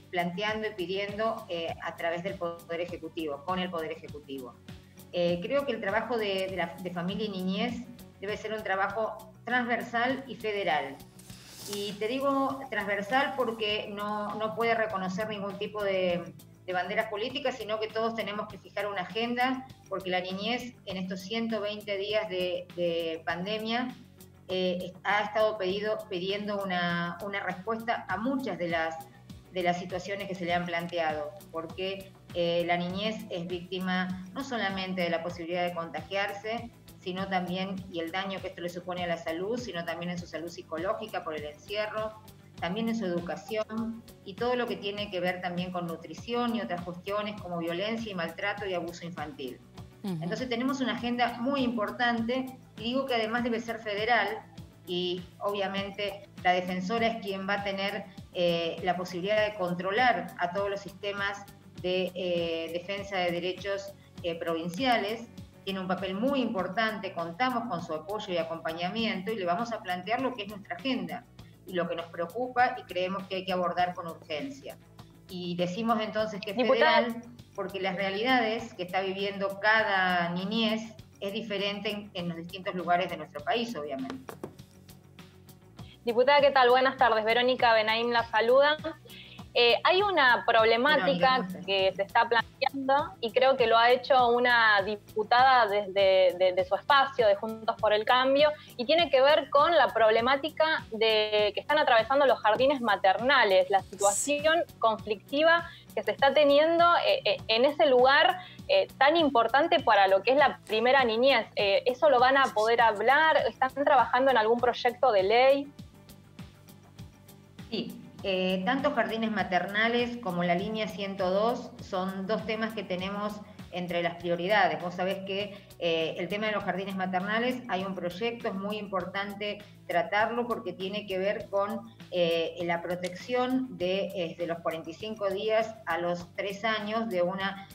planteando y pidiendo a través del Poder Ejecutivo, con el Poder Ejecutivo. Creo que el trabajo de familia y niñez debe ser un trabajo transversal y federal. Y te digo transversal porque no puede reconocer ningún tipo de banderas políticas, sino que todos tenemos que fijar una agenda, porque la niñez en estos 120 días de pandemia ha estado pidiendo una respuesta a muchas de las situaciones que se le han planteado, porque la niñez es víctima no solamente de la posibilidad de contagiarse, sino también, y el daño que esto le supone a la salud, sino también en su salud psicológica por el encierro, también en su educación y todo lo que tiene que ver también con nutrición y otras cuestiones como violencia y maltrato y abuso infantil. Entonces tenemos una agenda muy importante y digo que además debe ser federal y obviamente la defensora es quien va a tener la posibilidad de controlar a todos los sistemas de defensa de derechos provinciales. Tiene un papel muy importante, contamos con su apoyo y acompañamiento y le vamos a plantear lo que es nuestra agenda y lo que nos preocupa y creemos que hay que abordar con urgencia. Y decimos entonces que es federal porque las realidades que está viviendo cada niñez es diferente en los distintos lugares de nuestro país, obviamente. Diputada, ¿qué tal? Buenas tardes. Verónica Benaim la saluda. Hay una problemática que se está planteando y creo que lo ha hecho una diputada desde su espacio de Juntos por el Cambio y tiene que ver con la problemática que están atravesando los jardines maternales, la situación conflictiva que se está teniendo en ese lugar tan importante para lo que es la primera niñez. ¿Eso lo van a poder hablar? ¿Están trabajando en algún proyecto de ley? Sí. Tanto jardines maternales como la línea 102 son dos temas que tenemos entre las prioridades. Vos sabés que el tema de los jardines maternales hay un proyecto, es muy importante tratarlo porque tiene que ver con la protección desde los 45 días a los 3 años de una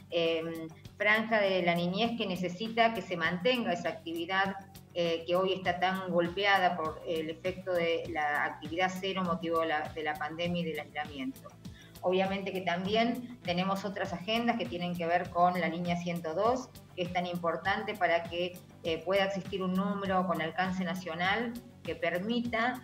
franja de la niñez que necesita que se mantenga esa actividad que hoy está tan golpeada por el efecto de la actividad cero motivo de la pandemia y del aislamiento. Obviamente que también tenemos otras agendas que tienen que ver con la línea 102, que es tan importante para que pueda existir un número con alcance nacional que permita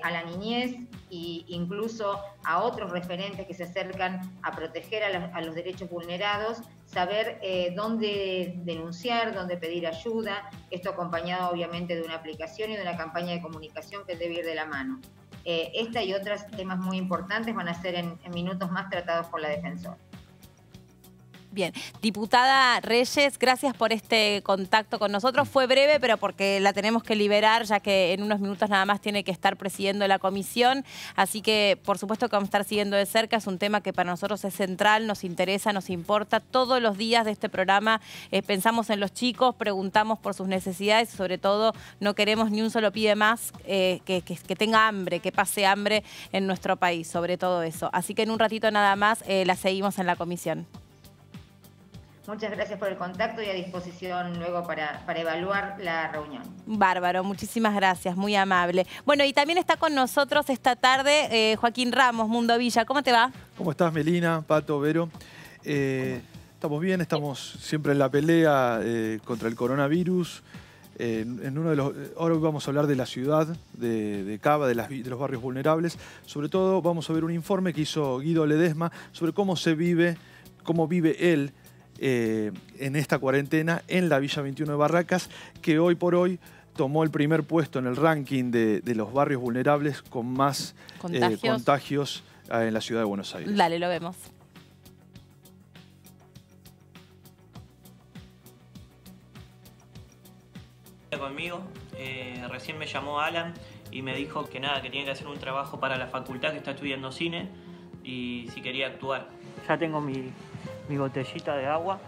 a la niñez e incluso a otros referentes que se acercan a proteger a los derechos vulnerados, saber dónde denunciar, dónde pedir ayuda, esto acompañado obviamente de una aplicación y de una campaña de comunicación que debe ir de la mano. Esta y otros temas muy importantes van a ser en minutos más tratados por la defensora. Bien, diputada Reyes, gracias por este contacto con nosotros. Fue breve, pero porque la tenemos que liberar, ya que en unos minutos nada más tiene que estar presidiendo la comisión. Así que, por supuesto que vamos a estar siguiendo de cerca. Es un tema que para nosotros es central, nos interesa, nos importa. Todos los días de este programa pensamos en los chicos, preguntamos por sus necesidades y sobre todo no queremos ni un solo pibe más que tenga hambre, que pase hambre en nuestro país, sobre todo eso. Así que en un ratito nada más la seguimos en la comisión. Muchas gracias por el contacto y a disposición luego para evaluar la reunión. Bárbaro, muchísimas gracias, muy amable. Bueno, y también está con nosotros esta tarde Joaquín Ramos, Mundo Villa. ¿Cómo te va? ¿Cómo estás, Melina, Pato, Vero? Estamos bien, estamos siempre en la pelea contra el coronavirus. Ahora vamos a hablar de la ciudad de Cava, de los barrios vulnerables. Sobre todo vamos a ver un informe que hizo Guido Ledesma sobre cómo vive él en esta cuarentena en la Villa 21 de Barracas, que hoy por hoy tomó el primer puesto en el ranking de los barrios vulnerables con más contagios en la ciudad de Buenos Aires. Dale, lo vemos. Conmigo, recién me llamó Alan y me dijo que nada, que tiene que hacer un trabajo para la facultad, que está estudiando cine y si quería actuar. Ya tengo mi botellita de agua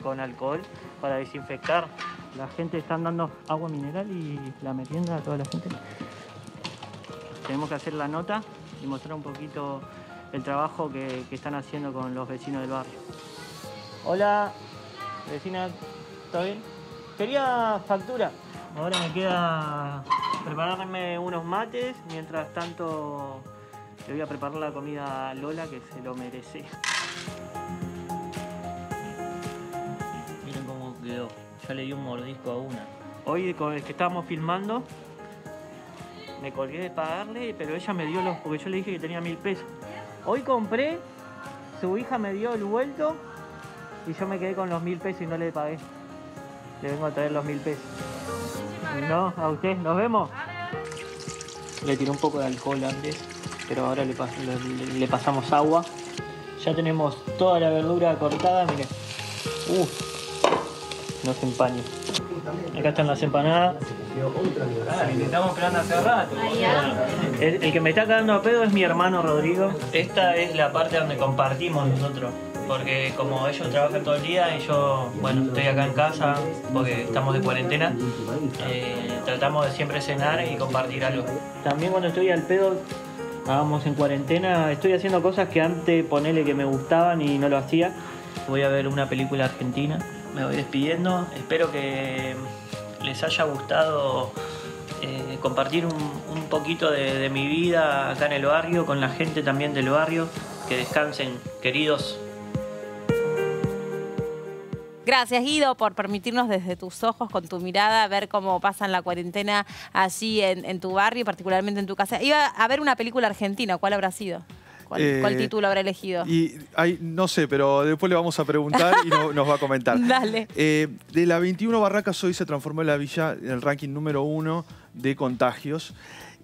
con alcohol para desinfectar. La gente está dando agua mineral y la merienda a toda la gente. Tenemos que hacer la nota y mostrar un poquito el trabajo que están haciendo con los vecinos del barrio. Hola, vecina, ¿todo bien? Quería factura. Ahora me queda prepararme unos mates, mientras tanto le voy a preparar la comida a Lola, que se lo merece. Miren cómo quedó. Ya le di un mordisco a una. Hoy, con el que estábamos filmando, me colgué de pagarle, pero ella me dio porque yo le dije que tenía 1000 pesos. Hoy compré, su hija me dio el vuelto y yo me quedé con los 1000 pesos y no le pagué. Le vengo a traer los 1000 pesos. No, a usted, nos vemos. Le tiré un poco de alcohol antes, pero ahora le pasamos agua. Ya tenemos toda la verdura cortada, miren. No se empañe. Acá están las empanadas. Estamos esperando hace rato. El que me está cagando a pedo es mi hermano Rodrigo. Esta es la parte donde compartimos nosotros. Porque como ellos trabajan todo el día y yo, bueno, estoy acá en casa porque estamos de cuarentena, tratamos de siempre cenar y compartir algo. También cuando estoy al pedo, vamos en cuarentena, estoy haciendo cosas que antes ponele que me gustaban y no lo hacía. Voy a ver una película argentina, me voy despidiendo, espero que les haya gustado compartir un poquito de mi vida acá en el barrio, con la gente también del barrio. Que descansen, queridos. Gracias, Guido, por permitirnos desde tus ojos, con tu mirada, ver cómo pasan la cuarentena allí en tu barrio, particularmente en tu casa. Iba a ver una película argentina, ¿cuál habrá sido? ¿Cuál título habrá elegido? No sé, pero después le vamos a preguntar y nos va a comentar. Dale. De la 21 Barracas hoy se transformó en la villa en el ranking número 1 de contagios.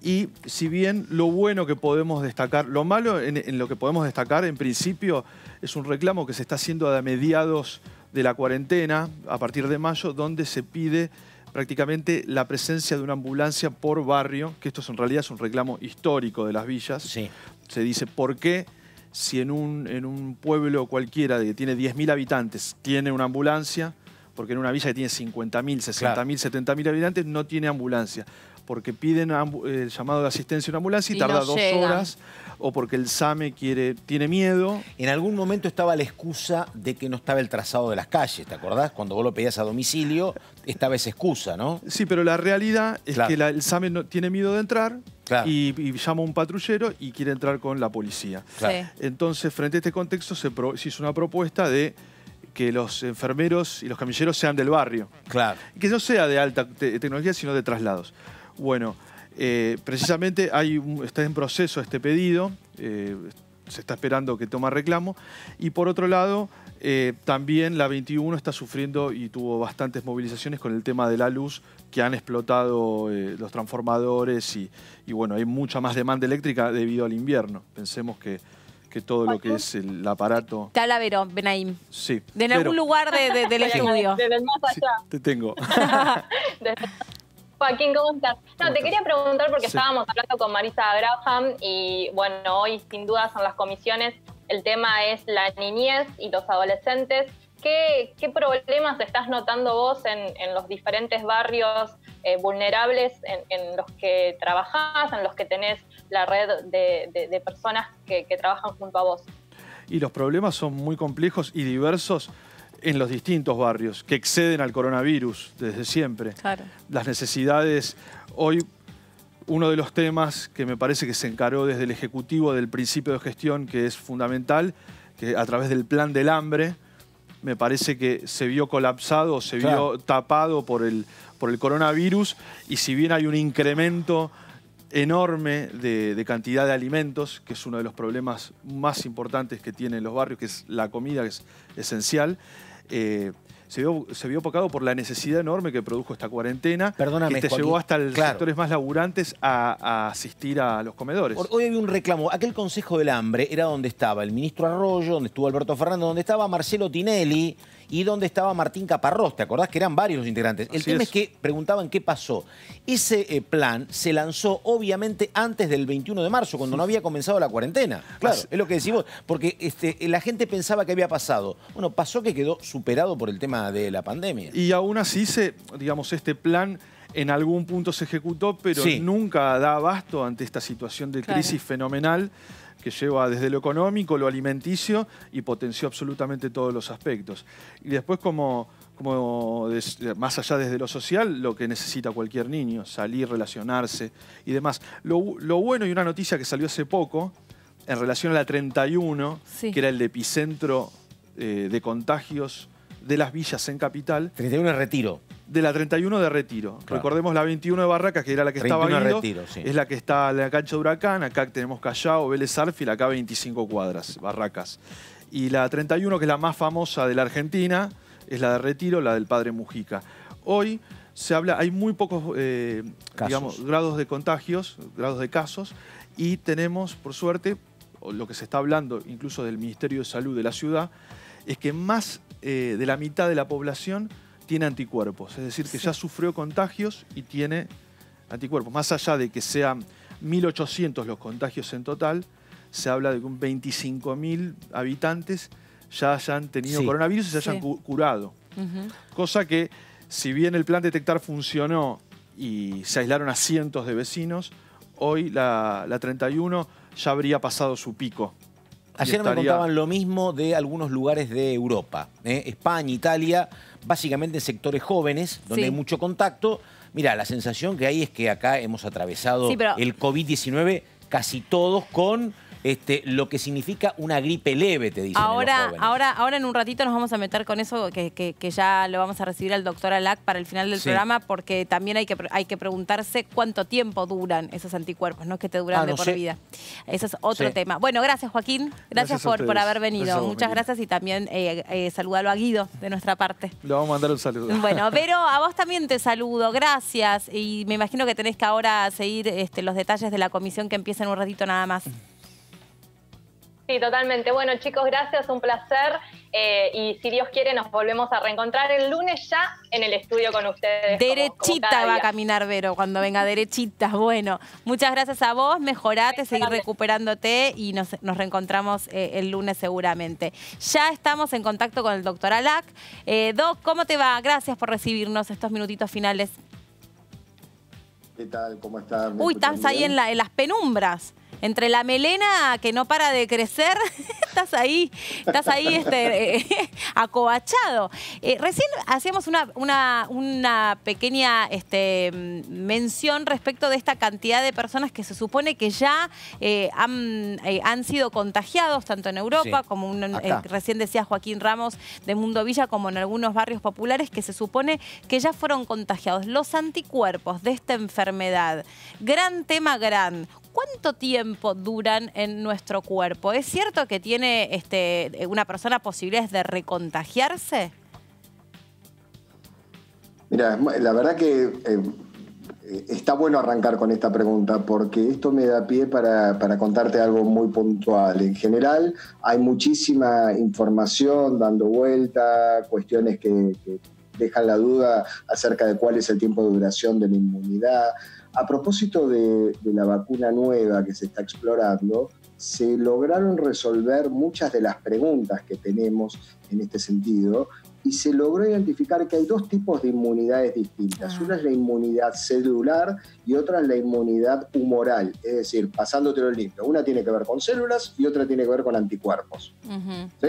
Y si bien lo bueno que podemos destacar, lo malo en lo que podemos destacar, en principio, es un reclamo que se está haciendo a mediados de la cuarentena, a partir de mayo, donde se pide prácticamente la presencia de una ambulancia por barrio, que esto en realidad es un reclamo histórico de las villas. Sí. Se dice, ¿por qué si en un pueblo cualquiera que tiene 10.000 habitantes tiene una ambulancia? Porque en una villa que tiene 50.000, 60.000, 70.000 habitantes no tiene ambulancia. Porque piden el llamado de asistencia a una ambulancia y tarda no 2 horas, o porque el SAME tiene miedo. En algún momento estaba la excusa de que no estaba el trazado de las calles, ¿te acordás? Cuando vos lo pedías a domicilio, estaba esa excusa, ¿no? Sí, pero la realidad es que el SAME no tiene miedo de entrar y llama a un patrullero y quiere entrar con la policía. Claro. Entonces, frente a este contexto, se hizo una propuesta de que los enfermeros y los camilleros sean del barrio. Claro. Que no sea de alta tecnología, sino de traslados. Bueno, precisamente está en proceso este pedido, se está esperando que tome reclamo. Y por otro lado, también la 21 está sufriendo y tuvo bastantes movilizaciones con el tema de la luz, que han explotado los transformadores y bueno, hay mucha más demanda eléctrica debido al invierno. Pensemos que todo lo que es el aparato... Te habla Vero, Benaim. Sí. De algún lugar del estudio. Desde el más allá. Sí, te tengo. Joaquín, ¿cómo estás? No, te quería preguntar porque estábamos hablando con Marisa Graham y bueno, hoy sin dudas en las comisiones el tema es la niñez y los adolescentes. ¿Qué problemas estás notando vos en los diferentes barrios vulnerables en los que trabajás, en los que tenés la red de personas que trabajan junto a vos? Y los problemas son muy complejos y diversos en los distintos barrios, que exceden al coronavirus desde siempre. Claro. Las necesidades, hoy uno de los temas que me parece que se encaró desde el Ejecutivo del principio de gestión, que es fundamental, que a través del Plan del Hambre, me parece que se vio colapsado, se vio tapado por el coronavirus, y si bien hay un incremento enorme de cantidad de alimentos, que es uno de los problemas más importantes que tienen los barrios, que es la comida, que es esencial, se vio opacado por la necesidad enorme que produjo esta cuarentena, Perdóname, que te Joaquín, llevó hasta los sectores más laburantes a asistir a los comedores. Hoy había un reclamo. Aquel Consejo del Hambre era donde estaba el ministro Arroyo, donde estuvo Alberto Fernández, donde estaba Marcelo Tinelli y donde estaba Martín Caparrós. ¿Te acordás que eran varios los integrantes? El tema es que preguntaban qué pasó. Ese plan se lanzó obviamente antes del 21 de marzo, cuando no había comenzado la cuarentena. Claro, es lo que decís vos. Porque la gente pensaba que había pasado. Bueno, pasó que quedó superado por el tema de la pandemia. Y aún así, digamos, este plan en algún punto se ejecutó, pero nunca da abasto ante esta situación de crisis fenomenal que lleva desde lo económico, lo alimenticio y potenció absolutamente todos los aspectos. Y después, más allá desde lo social, lo que necesita cualquier niño, salir, relacionarse y demás. Lo bueno y una noticia que salió hace poco, en relación a la 31, que era el epicentro de contagios de las villas en Capital. 31 de Retiro. De la 31 de Retiro. Claro. Recordemos la 21 de Barracas, que era la que estaba Guido, es la que está en la cancha de Huracán. Acá tenemos Callao, Vélez Arfiel, acá 25 cuadras, Barracas. Y la 31, que es la más famosa de la Argentina, es la de Retiro, la del Padre Mujica. Hoy se habla, hay muy pocos digamos, grados de contagios, grados de casos, y tenemos, por suerte, lo que se está hablando incluso del Ministerio de Salud de la ciudad, es que más de la mitad de la población tiene anticuerpos, es decir, que ya sufrió contagios y tiene anticuerpos. Más allá de que sean 1.800 los contagios en total, se habla de que un 25.000 habitantes ya hayan tenido coronavirus y se hayan curado. Cosa que, si bien el plan Detectar funcionó y se aislaron a cientos de vecinos, hoy la 31 ya habría pasado su pico. Ayer me contaban lo mismo de algunos lugares de Europa, España, Italia, básicamente en sectores jóvenes, donde hay mucho contacto. Mira, la sensación que hay es que acá hemos atravesado el COVID-19 casi todos con lo que significa una gripe leve, te dicen los jóvenes. Ahora en un ratito nos vamos a meter con eso, que ya lo vamos a recibir al doctor Alac para el final del programa, porque también hay que preguntarse cuánto tiempo duran esos anticuerpos, no es que te duran de por vida. Eso es otro tema. Bueno, gracias Joaquín, gracias por haber venido. Muchas gracias y también saludalo a Guido de nuestra parte. Le vamos a mandar un saludo. Bueno, Vero, a vos también te saludo, gracias. Y me imagino que tenés que ahora seguir los detalles de la comisión que empieza en un ratito nada más. Sí, totalmente. Bueno, chicos, gracias, un placer. Y si Dios quiere, nos volvemos a reencontrar el lunes ya en el estudio con ustedes. Derechita como va a caminar Vero cuando venga, derechita. Bueno, muchas gracias a vos, mejorate, seguir recuperándote y nos reencontramos el lunes seguramente. Ya estamos en contacto con el doctor Alac. Doc, ¿cómo te va? Gracias por recibirnos estos minutitos finales. ¿Qué tal? ¿Cómo estás? Uy, estás ahí en las penumbras. Entre la melena que no para de crecer, estás ahí acobachado. Recién hacíamos una pequeña mención respecto de esta cantidad de personas que se supone que ya han sido contagiados, tanto en Europa como recién decía Joaquín Ramos de Mundo Villa, como en algunos barrios populares, que se supone que ya fueron contagiados. Los anticuerpos de esta enfermedad, gran tema, ¿cuánto tiempo duran en nuestro cuerpo? ¿Es cierto que tiene una persona posibilidades de recontagiarse? Mira, la verdad que está bueno arrancar con esta pregunta porque esto me da pie para contarte algo muy puntual. En general hay muchísima información dando vuelta, cuestiones que dejan la duda acerca de cuál es el tiempo de duración de la inmunidad. A propósito de la vacuna nueva que se está explorando, se lograron resolver muchas de las preguntas que tenemos en este sentido y se logró identificar que hay dos tipos de inmunidades distintas. Una es la inmunidad celular y otra es la inmunidad humoral, es decir, pasándotelo limpio. Una tiene que ver con células y otra tiene que ver con anticuerpos. ¿Sí?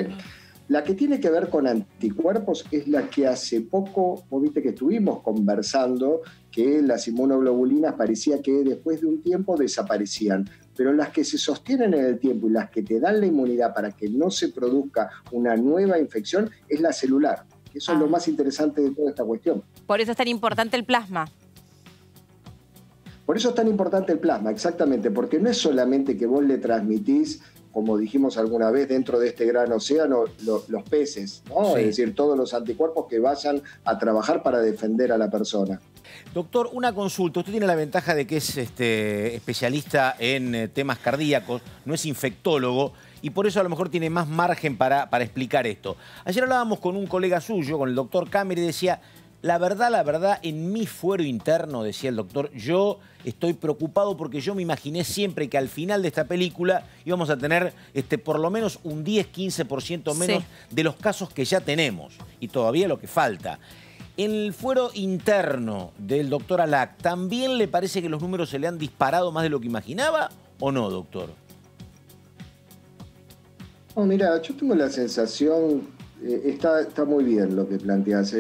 La que tiene que ver con anticuerpos es la que hace poco, vos viste que estuvimos conversando, que las inmunoglobulinas parecía que después de un tiempo desaparecían, pero las que se sostienen en el tiempo y las que te dan la inmunidad para que no se produzca una nueva infección es la celular. Eso es lo más interesante de toda esta cuestión. Por eso es tan importante el plasma. Por eso es tan importante el plasma, exactamente, porque no es solamente que vos le transmitís, como dijimos alguna vez, dentro de este gran océano, los peces, ¿no? Sí. Es decir, todos los anticuerpos que vayan a trabajar para defender a la persona. Doctor, una consulta. Usted tiene la ventaja de que es especialista en temas cardíacos, no es infectólogo, y por eso a lo mejor tiene más margen para explicar esto. Ayer hablábamos con un colega suyo, con el doctor Camer, y decía, la verdad, en mi fuero interno, decía el doctor, yo estoy preocupado porque yo me imaginé siempre que al final de esta película íbamos a tener por lo menos un 10-15% menos de los casos que ya tenemos, y todavía lo que falta. En el fuero interno del doctor Alac, ¿también le parece que los números se le han disparado más de lo que imaginaba o no, doctor? No, mira, yo tengo la sensación, está muy bien lo que planteas.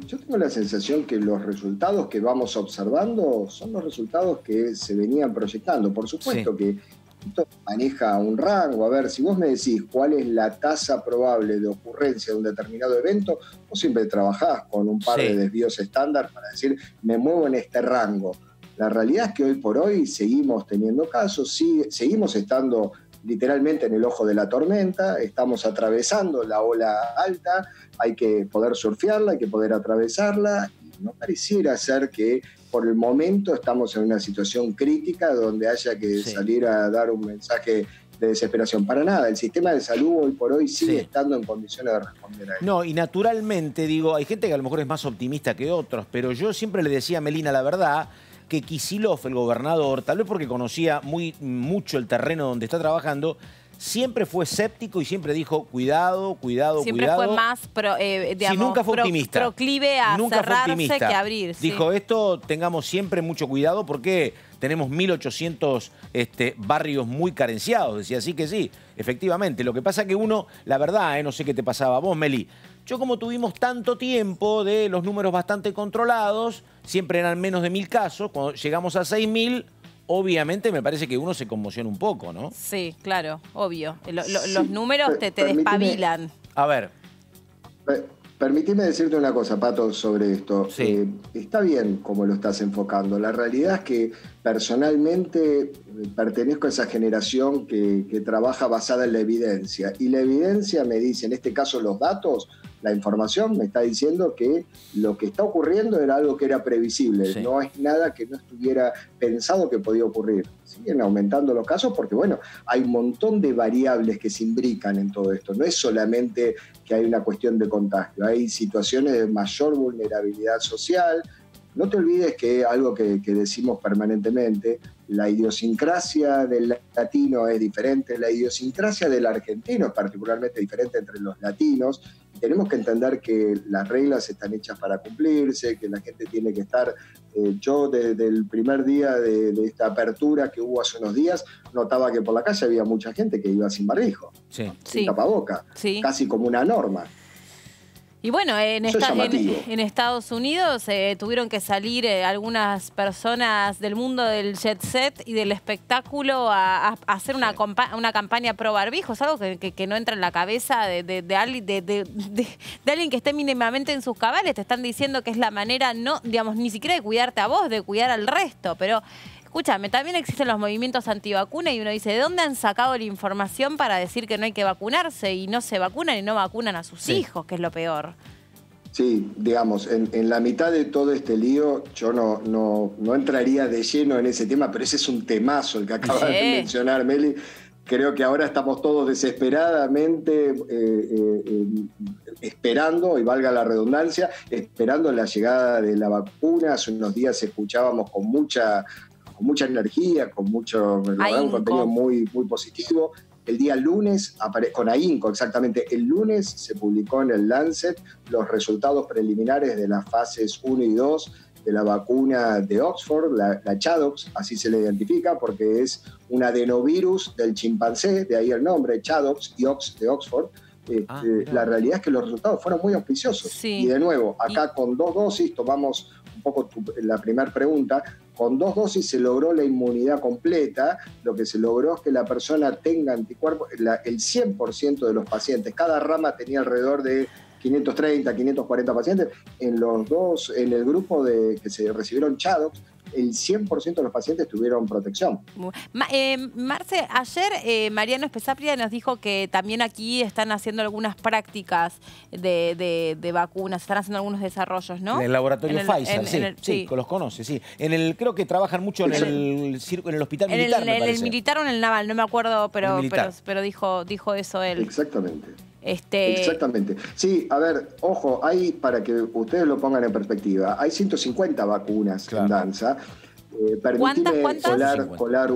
Yo tengo la sensación que los resultados que vamos observando son los resultados que se venían proyectando. Por supuesto que esto maneja un rango. A ver, si vos me decís cuál es la tasa probable de ocurrencia de un determinado evento, vos siempre trabajás con un par de desvíos estándar para decir, me muevo en este rango. La realidad es que hoy por hoy seguimos teniendo casos, seguimos estando literalmente en el ojo de la tormenta, estamos atravesando la ola alta, hay que poder surfearla, hay que poder atravesarla, y no pareciera ser que por el momento estamos en una situación crítica donde haya que salir a dar un mensaje de desesperación. Para nada, el sistema de salud hoy por hoy sigue estando en condiciones de responder a eso. No, y naturalmente, digo, hay gente que a lo mejor es más optimista que otros, pero yo siempre le decía a Melina la verdad, que Kicillof, el gobernador, tal vez porque conocía mucho el terreno donde está trabajando, siempre fue escéptico y siempre dijo, cuidado. Siempre fue más, nunca fue optimista. Proclive a cerrarse que abrir. Dijo, esto tengamos siempre mucho cuidado porque tenemos 1.800 barrios muy carenciados. Decía, así que sí, efectivamente. Lo que pasa es que uno, la verdad, no sé qué te pasaba a vos, Meli, yo como tuvimos tanto tiempo de los números bastante controlados, siempre eran menos de 1.000 casos, cuando llegamos a 6.000, obviamente me parece que uno se conmociona un poco, ¿no? Sí, claro, obvio. Los números te despabilan. A ver. Permitime decirte una cosa, Pato, sobre esto. Sí. Está bien como lo estás enfocando. La realidad es que personalmente pertenezco a esa generación que trabaja basada en la evidencia. Y la evidencia me dice, en este caso los datos, la información me está diciendo que lo que está ocurriendo era algo que era previsible. Sí. No es nada que no estuviera pensado que podía ocurrir. Siguen aumentando los casos porque, bueno, hay un montón de variables que se imbrican en todo esto. No es solamente que hay una cuestión de contagio, hay situaciones de mayor vulnerabilidad social. No te olvides que algo que decimos permanentemente, la idiosincrasia del latino es diferente, la idiosincrasia del argentino es particularmente diferente entre los latinos. Y tenemos que entender que las reglas están hechas para cumplirse, que la gente tiene que estar... yo desde el primer día de esta apertura que hubo hace unos días, notaba que por la calle había mucha gente que iba sin barbijo, sin tapaboca, casi como una norma. Y bueno, en Estados Unidos tuvieron que salir algunas personas del mundo del jet set y del espectáculo a hacer una campaña pro barbijos, algo que no entra en la cabeza de alguien que esté mínimamente en sus cabales. Te están diciendo que es la manera, no, digamos, ni siquiera de cuidarte a vos, de cuidar al resto, pero... Escúchame, también existen los movimientos antivacuna y uno dice, ¿de dónde han sacado la información para decir que no hay que vacunarse y no se vacunan y no vacunan a sus hijos, que es lo peor? Sí, digamos, en la mitad de todo este lío yo no entraría de lleno en ese tema, pero ese es un temazo el que acabas de mencionar, Meli. Creo que ahora estamos todos desesperadamente esperando, y valga la redundancia, esperando la llegada de la vacuna. Hace unos días escuchábamos con mucha energía, con un contenido muy, muy positivo. El día lunes, con ahínco exactamente, el lunes se publicó en el Lancet los resultados preliminares de las fases 1 y 2 de la vacuna de Oxford, la ChAdOx, así se le identifica, porque es un adenovirus del chimpancé, de ahí el nombre, ChAdOx y Ox de Oxford. La realidad es que los resultados fueron muy auspiciosos. Sí. Y de nuevo, acá con 2 dosis, tomamos un poco la primera pregunta, con 2 dosis se logró la inmunidad completa. Lo que se logró es que la persona tenga anticuerpos, el 100% de los pacientes, cada rama tenía alrededor de 530, 540 pacientes. En el grupo que se recibieron ChAdOx, el 100% de los pacientes tuvieron protección. Marce, ayer Mariano Espesapria nos dijo que también aquí están haciendo algunas prácticas de vacunas, están haciendo algunos desarrollos, ¿no? En el laboratorio Pfizer, sí, los conoce, sí. Creo que trabajan mucho en el hospital militar, me parece. En el militar o en el naval, no me acuerdo, pero dijo eso él. Exactamente. Exactamente. Sí, a ver, ojo, hay, para que ustedes lo pongan en perspectiva, hay 150 vacunas en danza. Permíteme colar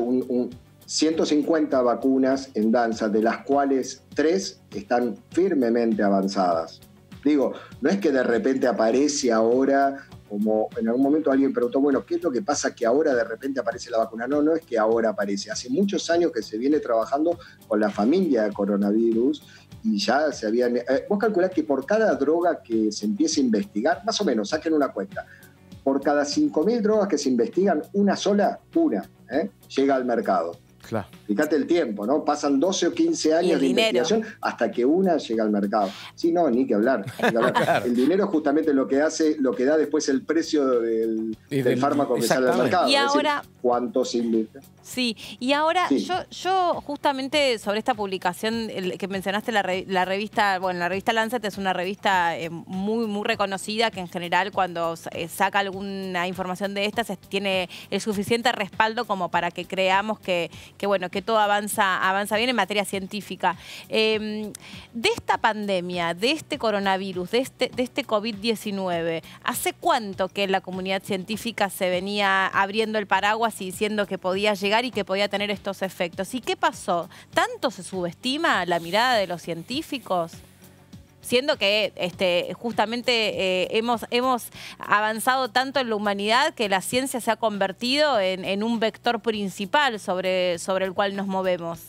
150 vacunas en danza, de las cuales 3 están firmemente avanzadas. Digo, no es que de repente aparece ahora, como en algún momento alguien preguntó, bueno, ¿qué es lo que pasa que ahora de repente aparece la vacuna? No es que ahora aparece. Hace muchos años que se viene trabajando con la familia de coronavirus y ya se habían... vos calculás que por cada droga que se empiece a investigar, más o menos, saquen una cuenta, por cada 5.000 drogas que se investigan, una llega al mercado. Claro. Fíjate el tiempo, ¿no? Pasan 12 o 15 años de investigación hasta que una llega al mercado. Sí, no, ni que hablar. Claro. El dinero es justamente lo que da después el precio del fármaco que sale al mercado. Y ahora, ¿cuánto se invierte? Sí, y ahora yo justamente sobre esta publicación que mencionaste, la revista Lancet es una revista muy, muy reconocida, que en general cuando saca alguna información de estas tiene el suficiente respaldo como para que creamos que todo avanza bien en materia científica. De esta pandemia, de este coronavirus, de este COVID-19, ¿hace cuánto que la comunidad científica se venía abriendo el paraguas y diciendo que podía llegar y que podía tener estos efectos? ¿Y qué pasó? ¿Tanto se subestima la mirada de los científicos? Siendo que justamente hemos avanzado tanto en la humanidad que la ciencia se ha convertido en un vector principal sobre el cual nos movemos.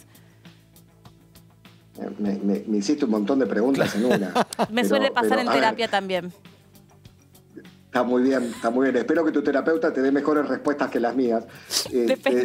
Me hiciste un montón de preguntas en una. Me suele pasar en terapia también. Está muy bien, está muy bien. Espero que tu terapeuta te dé mejores respuestas que las mías.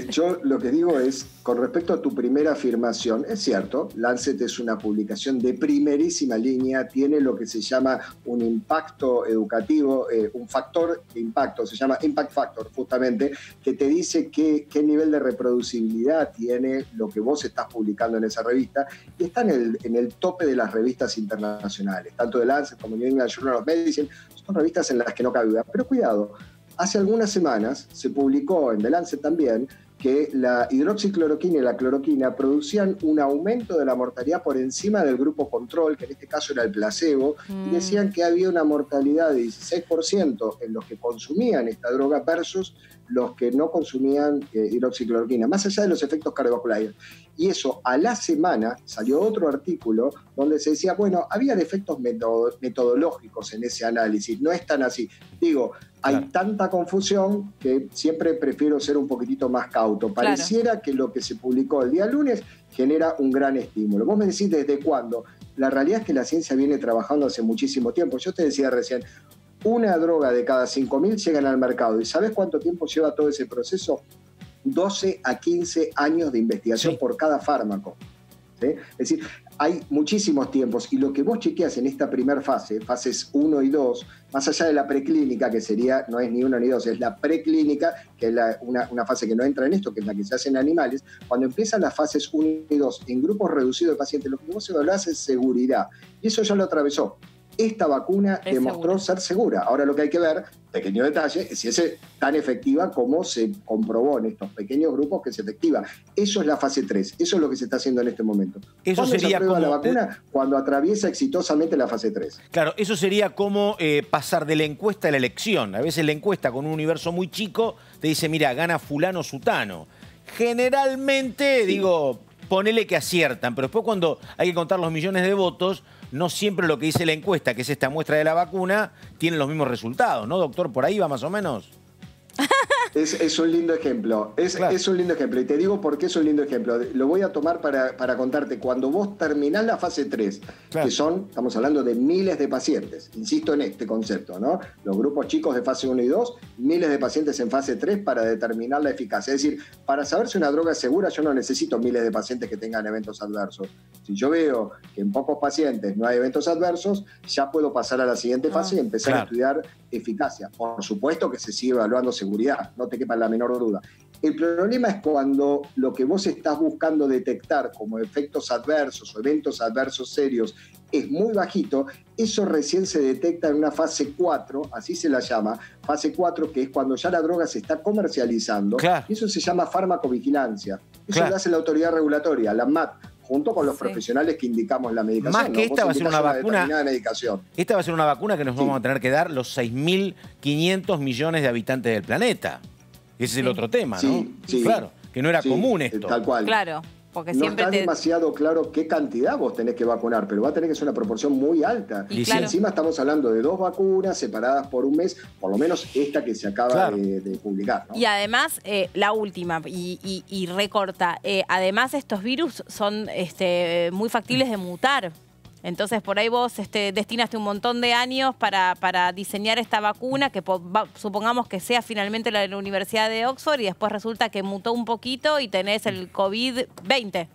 Yo lo que digo es, con respecto a tu primera afirmación, es cierto, Lancet es una publicación de primerísima línea, tiene lo que se llama un impacto educativo, un factor de impacto, se llama Impact Factor, justamente, que te dice qué nivel de reproducibilidad tiene lo que vos estás publicando en esa revista, y está en el tope de las revistas internacionales, tanto de Lancet como New England Journal of Medicine. Son revistas en las que no cabe duda. Pero cuidado, hace algunas semanas se publicó en The Lancet también que la hidroxicloroquina y la cloroquina producían un aumento de la mortalidad por encima del grupo control, que en este caso era el placebo, y decían que había una mortalidad de 16% en los que consumían esta droga versus los que no consumían hidroxicloroquina, más allá de los efectos cardiovasculares. Y eso, a la semana, salió otro artículo donde se decía, bueno, había defectos metodológicos en ese análisis, no es tan así. Digo, hay tanta confusión que siempre prefiero ser un poquitito más cauto. Pareciera que lo que se publicó el día lunes genera un gran estímulo. Vos me decís, ¿desde cuándo? La realidad es que la ciencia viene trabajando hace muchísimo tiempo. Yo te decía recién, una droga de cada 5.000 llegan al mercado. ¿Y sabés cuánto tiempo lleva todo ese proceso? 12 a 15 años de investigación por cada fármaco. ¿Sí? Es decir, hay muchísimos tiempos, y lo que vos chequeas en esta primera fase, fases 1 y 2, más allá de la preclínica, que sería, no es ni 1 ni 2, es la preclínica, que es una fase que no entra en esto, que es la que se hace en animales. Cuando empiezan las fases 1 y 2 en grupos reducidos de pacientes, lo que vos evaluás es seguridad, y eso ya lo atravesó. Esta vacuna demostró ser segura. Ahora lo que hay que ver, pequeño detalle, es si es tan efectiva como se comprobó en estos pequeños grupos que es efectiva. Eso es la fase 3, eso es lo que se está haciendo en este momento. Eso ¿Cuándo sería se aprueba como la vacuna? Cuando atraviesa exitosamente la fase 3. Claro, eso sería como pasar de la encuesta a la elección. A veces la encuesta con un universo muy chico te dice, mira, gana fulano sutano. Generalmente, digo, ponele que aciertan, pero después cuando hay que contar los millones de votos, no siempre lo que dice la encuesta, que es esta muestra de la vacuna, tiene los mismos resultados, ¿no, doctor? ¿Por ahí va más o menos? Es un lindo ejemplo, es un lindo ejemplo, y te digo por qué es un lindo ejemplo. Lo voy a tomar para contarte. Cuando vos terminás la fase 3, que son, estamos hablando de miles de pacientes, insisto en este concepto, ¿no? Los grupos chicos de fase 1 y 2, miles de pacientes en fase 3 para determinar la eficacia. Es decir, para saber si una droga es segura, yo no necesito miles de pacientes que tengan eventos adversos. Si yo veo que en pocos pacientes no hay eventos adversos, ya puedo pasar a la siguiente fase y empezar a estudiar eficacia. Por supuesto que se sigue evaluando seguridad, no te quepa la menor duda. El problema es cuando lo que vos estás buscando detectar como efectos adversos o eventos adversos serios es muy bajito. Eso recién se detecta en una fase 4, así se la llama, fase 4, que es cuando ya la droga se está comercializando. Y eso se llama farmacovigilancia. Eso lo hace la autoridad regulatoria, la ANMAT, junto con los profesionales que indicamos la medicación. Más que esta va a ser una vacuna. Medicación. Esta va a ser una vacuna que nos vamos a tener que dar los 6.500 millones de habitantes del planeta. Ese es el otro tema, ¿no? Claro, que no era común esto. Tal cual. Claro, porque no siempre está demasiado claro qué cantidad vos tenés que vacunar, pero va a tener que ser una proporción muy alta. Y encima estamos hablando de 2 vacunas separadas por un mes, por lo menos esta que se acaba de publicar, ¿no? Y además, la última, y recorta, además estos virus son muy factibles de mutar. Entonces, por ahí vos destinaste un montón de años para diseñar esta vacuna, que supongamos que sea finalmente la de la Universidad de Oxford, y después resulta que mutó un poquito y tenés el COVID-20.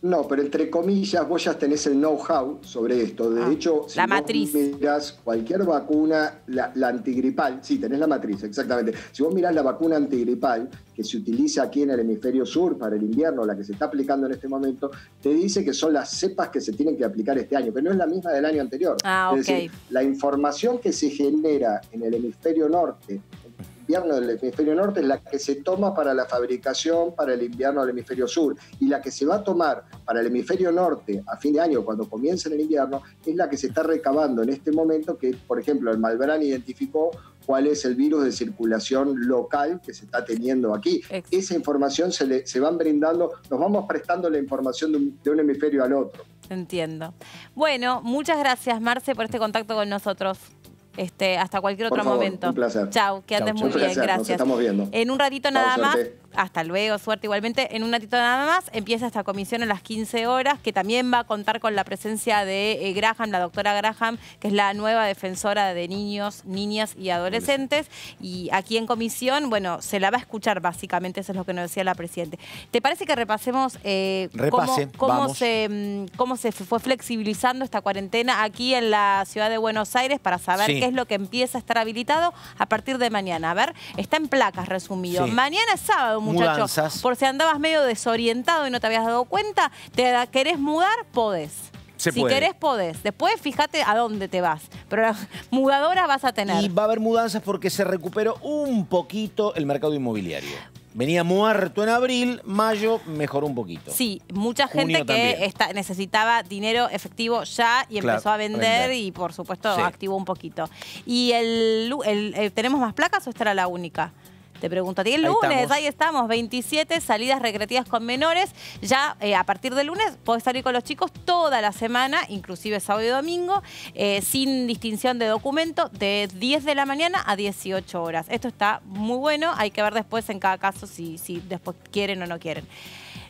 No, pero entre comillas, vos ya tenés el know-how sobre esto. De hecho, si vos mirás cualquier vacuna, la antigripal, sí, tenés la matriz, exactamente. Si vos mirás la vacuna antigripal que se utiliza aquí en el hemisferio sur para el invierno, la que se está aplicando en este momento, te dice que son las cepas que se tienen que aplicar este año, pero no es la misma del año anterior. Es decir, la información que se genera en el hemisferio norte, invierno del hemisferio norte, es la que se toma para la fabricación para el invierno del hemisferio sur, y la que se va a tomar para el hemisferio norte a fin de año, cuando comience el invierno, es la que se está recabando en este momento, que por ejemplo el Malbrán identificó cuál es el virus de circulación local que se está teniendo aquí. Esa información se van brindando, nos vamos prestando la información de un hemisferio al otro. Entiendo. Bueno, muchas gracias, Marce, por este contacto con nosotros. Hasta cualquier otro momento. Un placer. Chau, que andes muy bien, gracias. Nos estamos viendo. En un ratito nada más Hasta luego, suerte igualmente. En un ratito nada más empieza esta comisión a las 15 horas, que también va a contar con la presencia de Graham, la doctora Graham, que es la nueva defensora de niños, niñas y adolescentes. Y aquí en comisión, bueno, se la va a escuchar básicamente, eso es lo que nos decía la Presidente. ¿Te parece que repasemos cómo se fue flexibilizando esta cuarentena aquí en la ciudad de Buenos Aires para saber qué es lo que empieza a estar habilitado a partir de mañana? A ver, está en placas resumido. Mañana es sábado, muchachos. Mudanzas. Por si andabas medio desorientado y no te habías dado cuenta, ¿te querés mudar? Podés. Si querés, podés. Después, fíjate a dónde te vas. Pero mudadora vas a tener. Y va a haber mudanzas porque se recuperó un poquito el mercado inmobiliario. Venía muerto en abril, mayo mejoró un poquito. Sí, mucha gente que necesitaba dinero efectivo ya y empezó a vender y por supuesto activó un poquito. ¿Y tenemos más placas o esta era la única? Te pregunto a ti. El lunes, ahí estamos, 27 salidas recreativas con menores. Ya a partir del lunes podés salir con los chicos toda la semana, inclusive sábado y domingo, sin distinción de documento, de 10 de la mañana a 18 horas. Esto está muy bueno, hay que ver después en cada caso si después quieren o no quieren.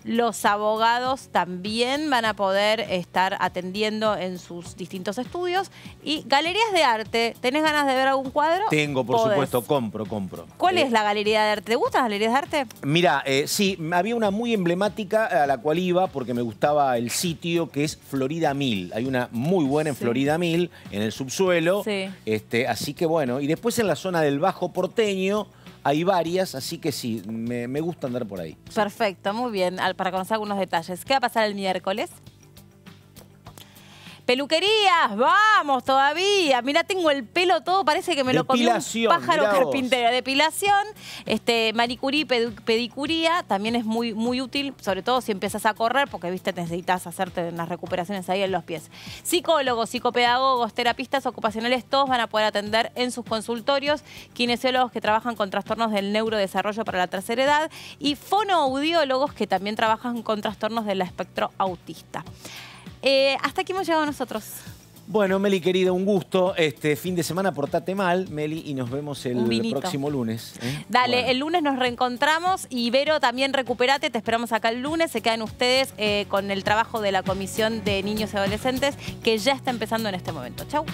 Los abogados también van a poder estar atendiendo en sus distintos estudios. Y galerías de arte, ¿tenés ganas de ver algún cuadro? Tengo, por supuesto, compro. ¿Cuál es la galería de arte? ¿Te gustan las galerías de arte? Mira, sí, había una muy emblemática a la cual iba porque me gustaba el sitio, que es Florida 1000. Hay una muy buena en Florida 1000, en el subsuelo. Así que bueno, y después en la zona del Bajo Porteño hay varias, así que sí, me gusta andar por ahí. Perfecto, muy bien, para conocer algunos detalles. ¿Qué va a pasar el miércoles? Peluquerías, vamos todavía. Mira, tengo el pelo todo, parece que me lo comió un pájaro carpintero. Depilación, manicurí, pedicuría, también es muy, muy útil, sobre todo si empiezas a correr, porque viste, necesitas hacerte unas recuperaciones ahí en los pies. Psicólogos, psicopedagogos, terapistas ocupacionales, todos van a poder atender en sus consultorios. Kinesiólogos que trabajan con trastornos del neurodesarrollo para la tercera edad y fonoaudiólogos que también trabajan con trastornos del espectro autista. Hasta aquí hemos llegado nosotros. Bueno, Meli, querida, un gusto. Fin de semana, portate mal, Meli, y nos vemos el próximo lunes. Dale, el lunes nos reencontramos y Vero, también recupérate, te esperamos acá el lunes. Se quedan ustedes con el trabajo de la Comisión de Niños y Adolescentes que ya está empezando en este momento. Chau.